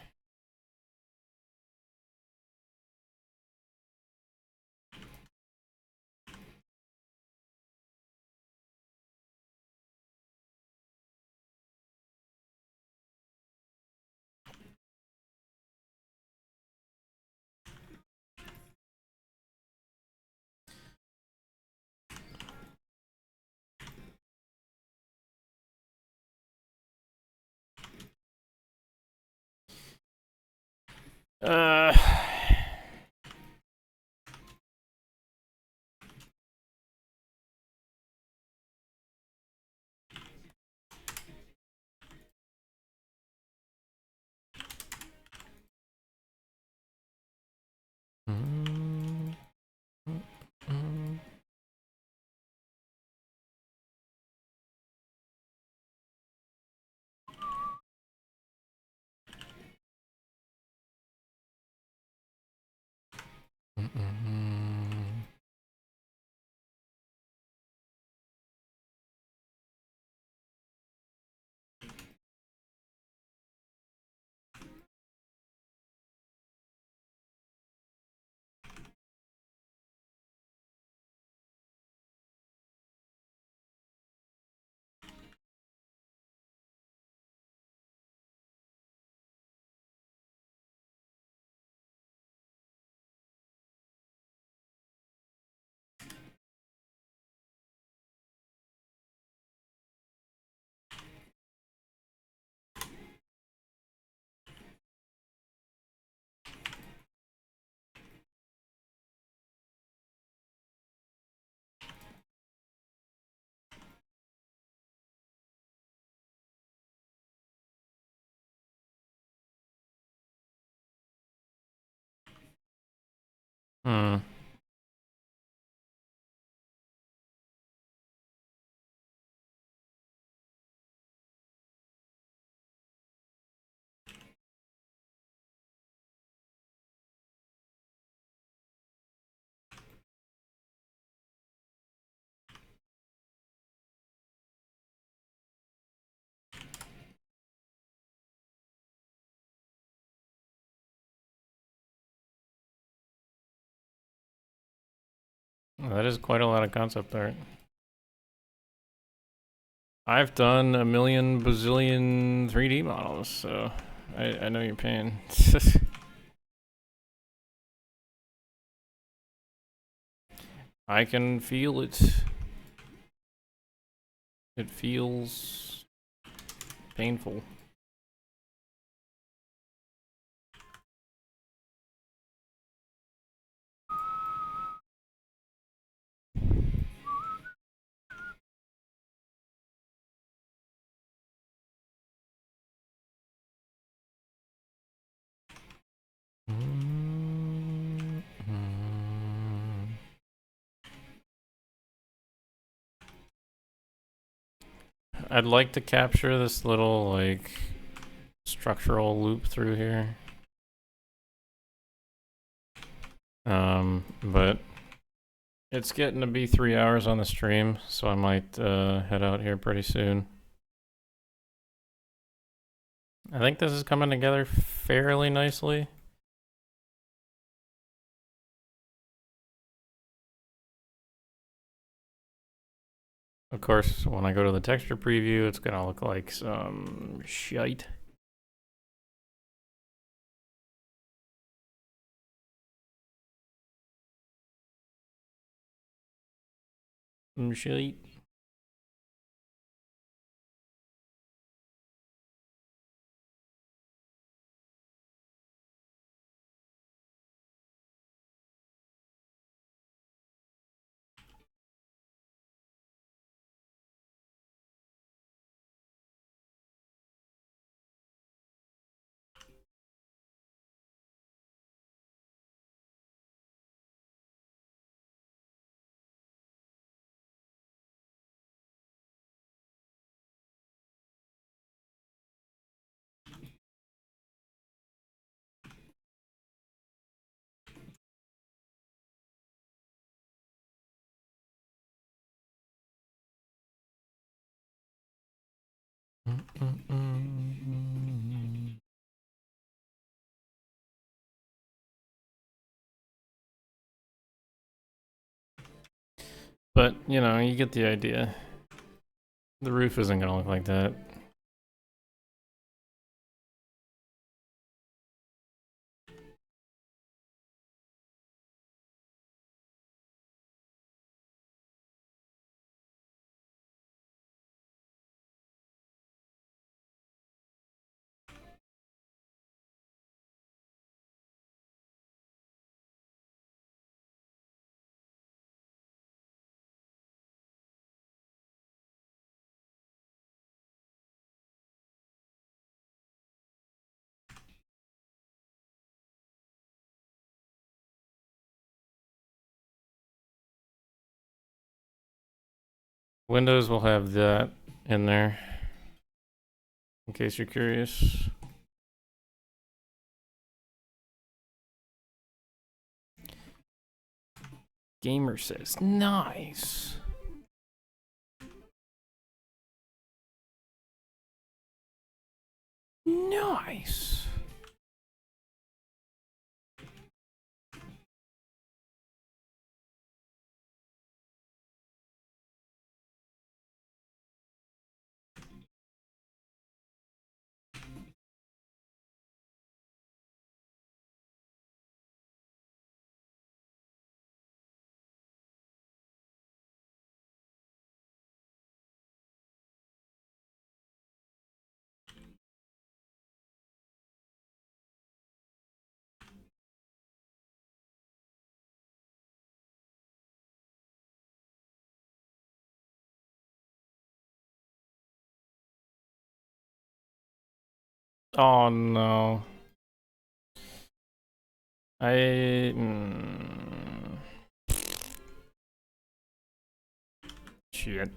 Uh. Hmm. That is quite a lot of concept art. I've done a million bazillion 3D models, so I know your pain. I can feel it. It feels painful. I'd like to capture this little, like, structural loop through here. But it's getting to be 3 hours on the stream, so I might head out here pretty soon. I think this is coming together fairly nicely. Of course, when I go to the texture preview, it's gonna look like some shite. Some shite. But, you know, you get the idea. The roof isn't gonna look like that. Windows will have that in there, in case you're curious. Gamer says, nice. Nice. Oh no. I. Shit.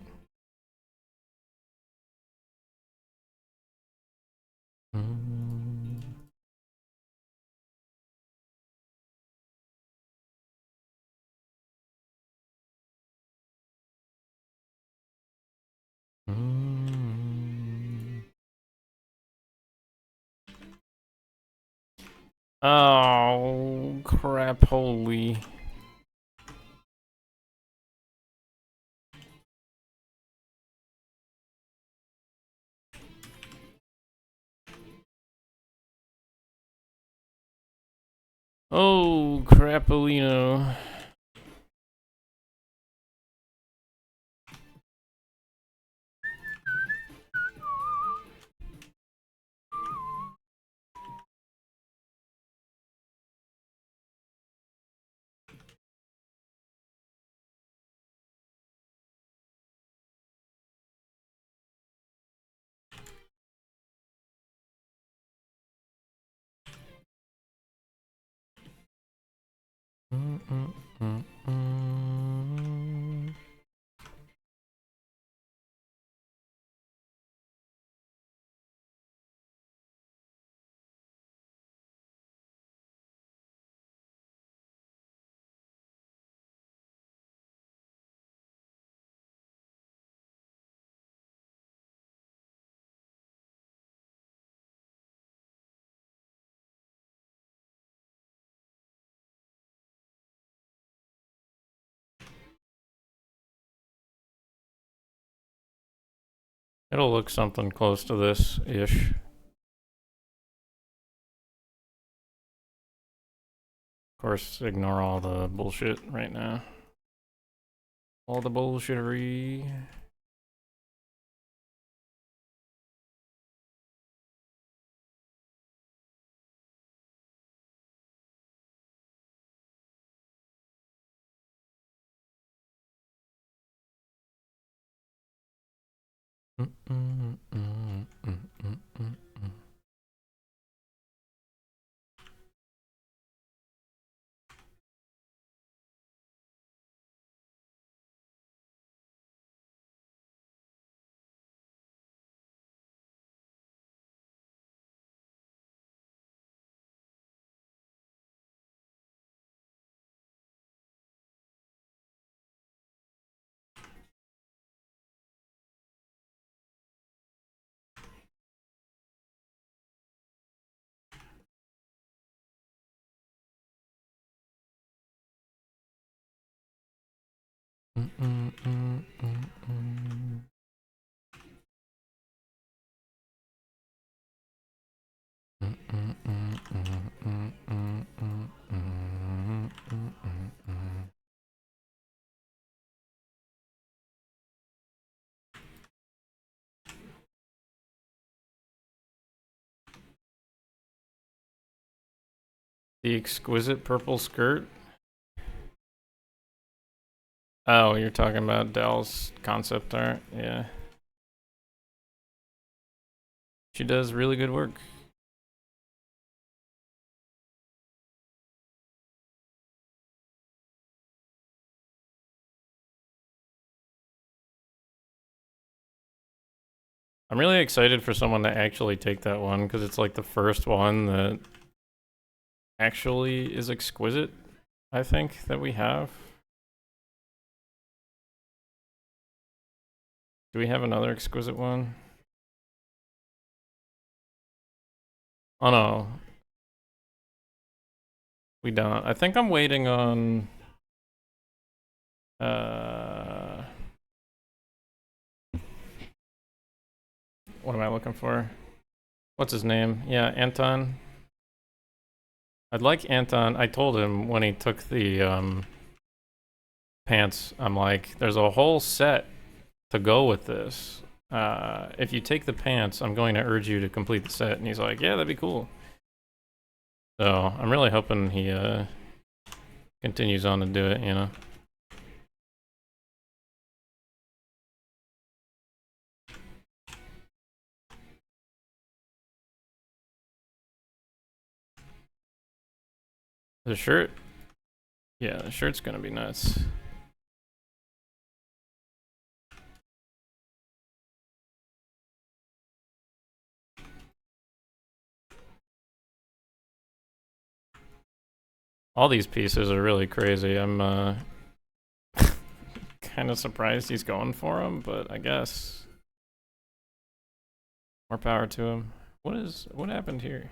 Oh crap! Holy. Oh, Crapolino. It'll look something close to this-ish. Of course, ignore all the bullshit right now. All the bullshittery. The exquisite purple skirt. Oh, you're talking about Dell's concept art? Yeah. She does really good work. I'm really excited for someone to actually take that one, because it's like the first one that actually is exquisite, I think, that we have. Do we have another exquisite one? Oh no. We don't. I think I'm waiting on... what am I looking for? What's his name? Yeah, Anton. I'd like Anton. I told him when he took the pants, I'm like, there's a whole set to go with this. If you take the pants, I'm going to urge you to complete the set. And he's like, yeah, that'd be cool. So I'm really hoping he continues on to do it, you know. The shirt? Yeah, the shirt's gonna be nuts. All these pieces are really crazy. I'm kind of surprised he's going for them, but I guess more power to him. What happened here?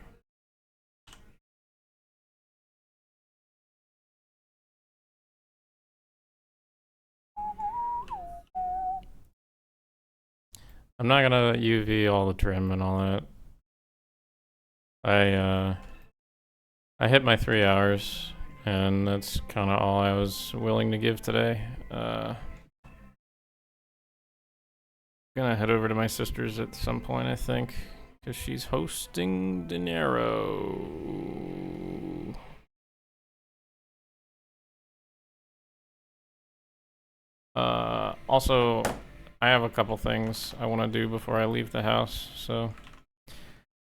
I'm not gonna UV all the trim and all that. I hit my 3 hours, And that's kind of all I was willing to give today. Gonna head over to my sister's at some point, I think, because she's hosting dinero. Also, I have a couple things I want to do before I leave the house, so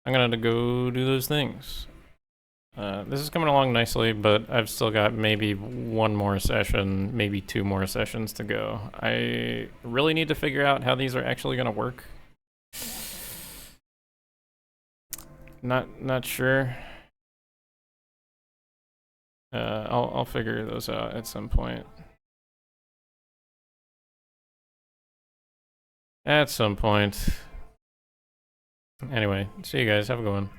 I'm gonna go do those things. This is coming along nicely, but I've still got maybe one more session, maybe 2 more sessions to go. I really need to figure out how these are actually gonna work. Not sure. I'll figure those out at some point. At some point. Anyway, see you guys. Have a good one.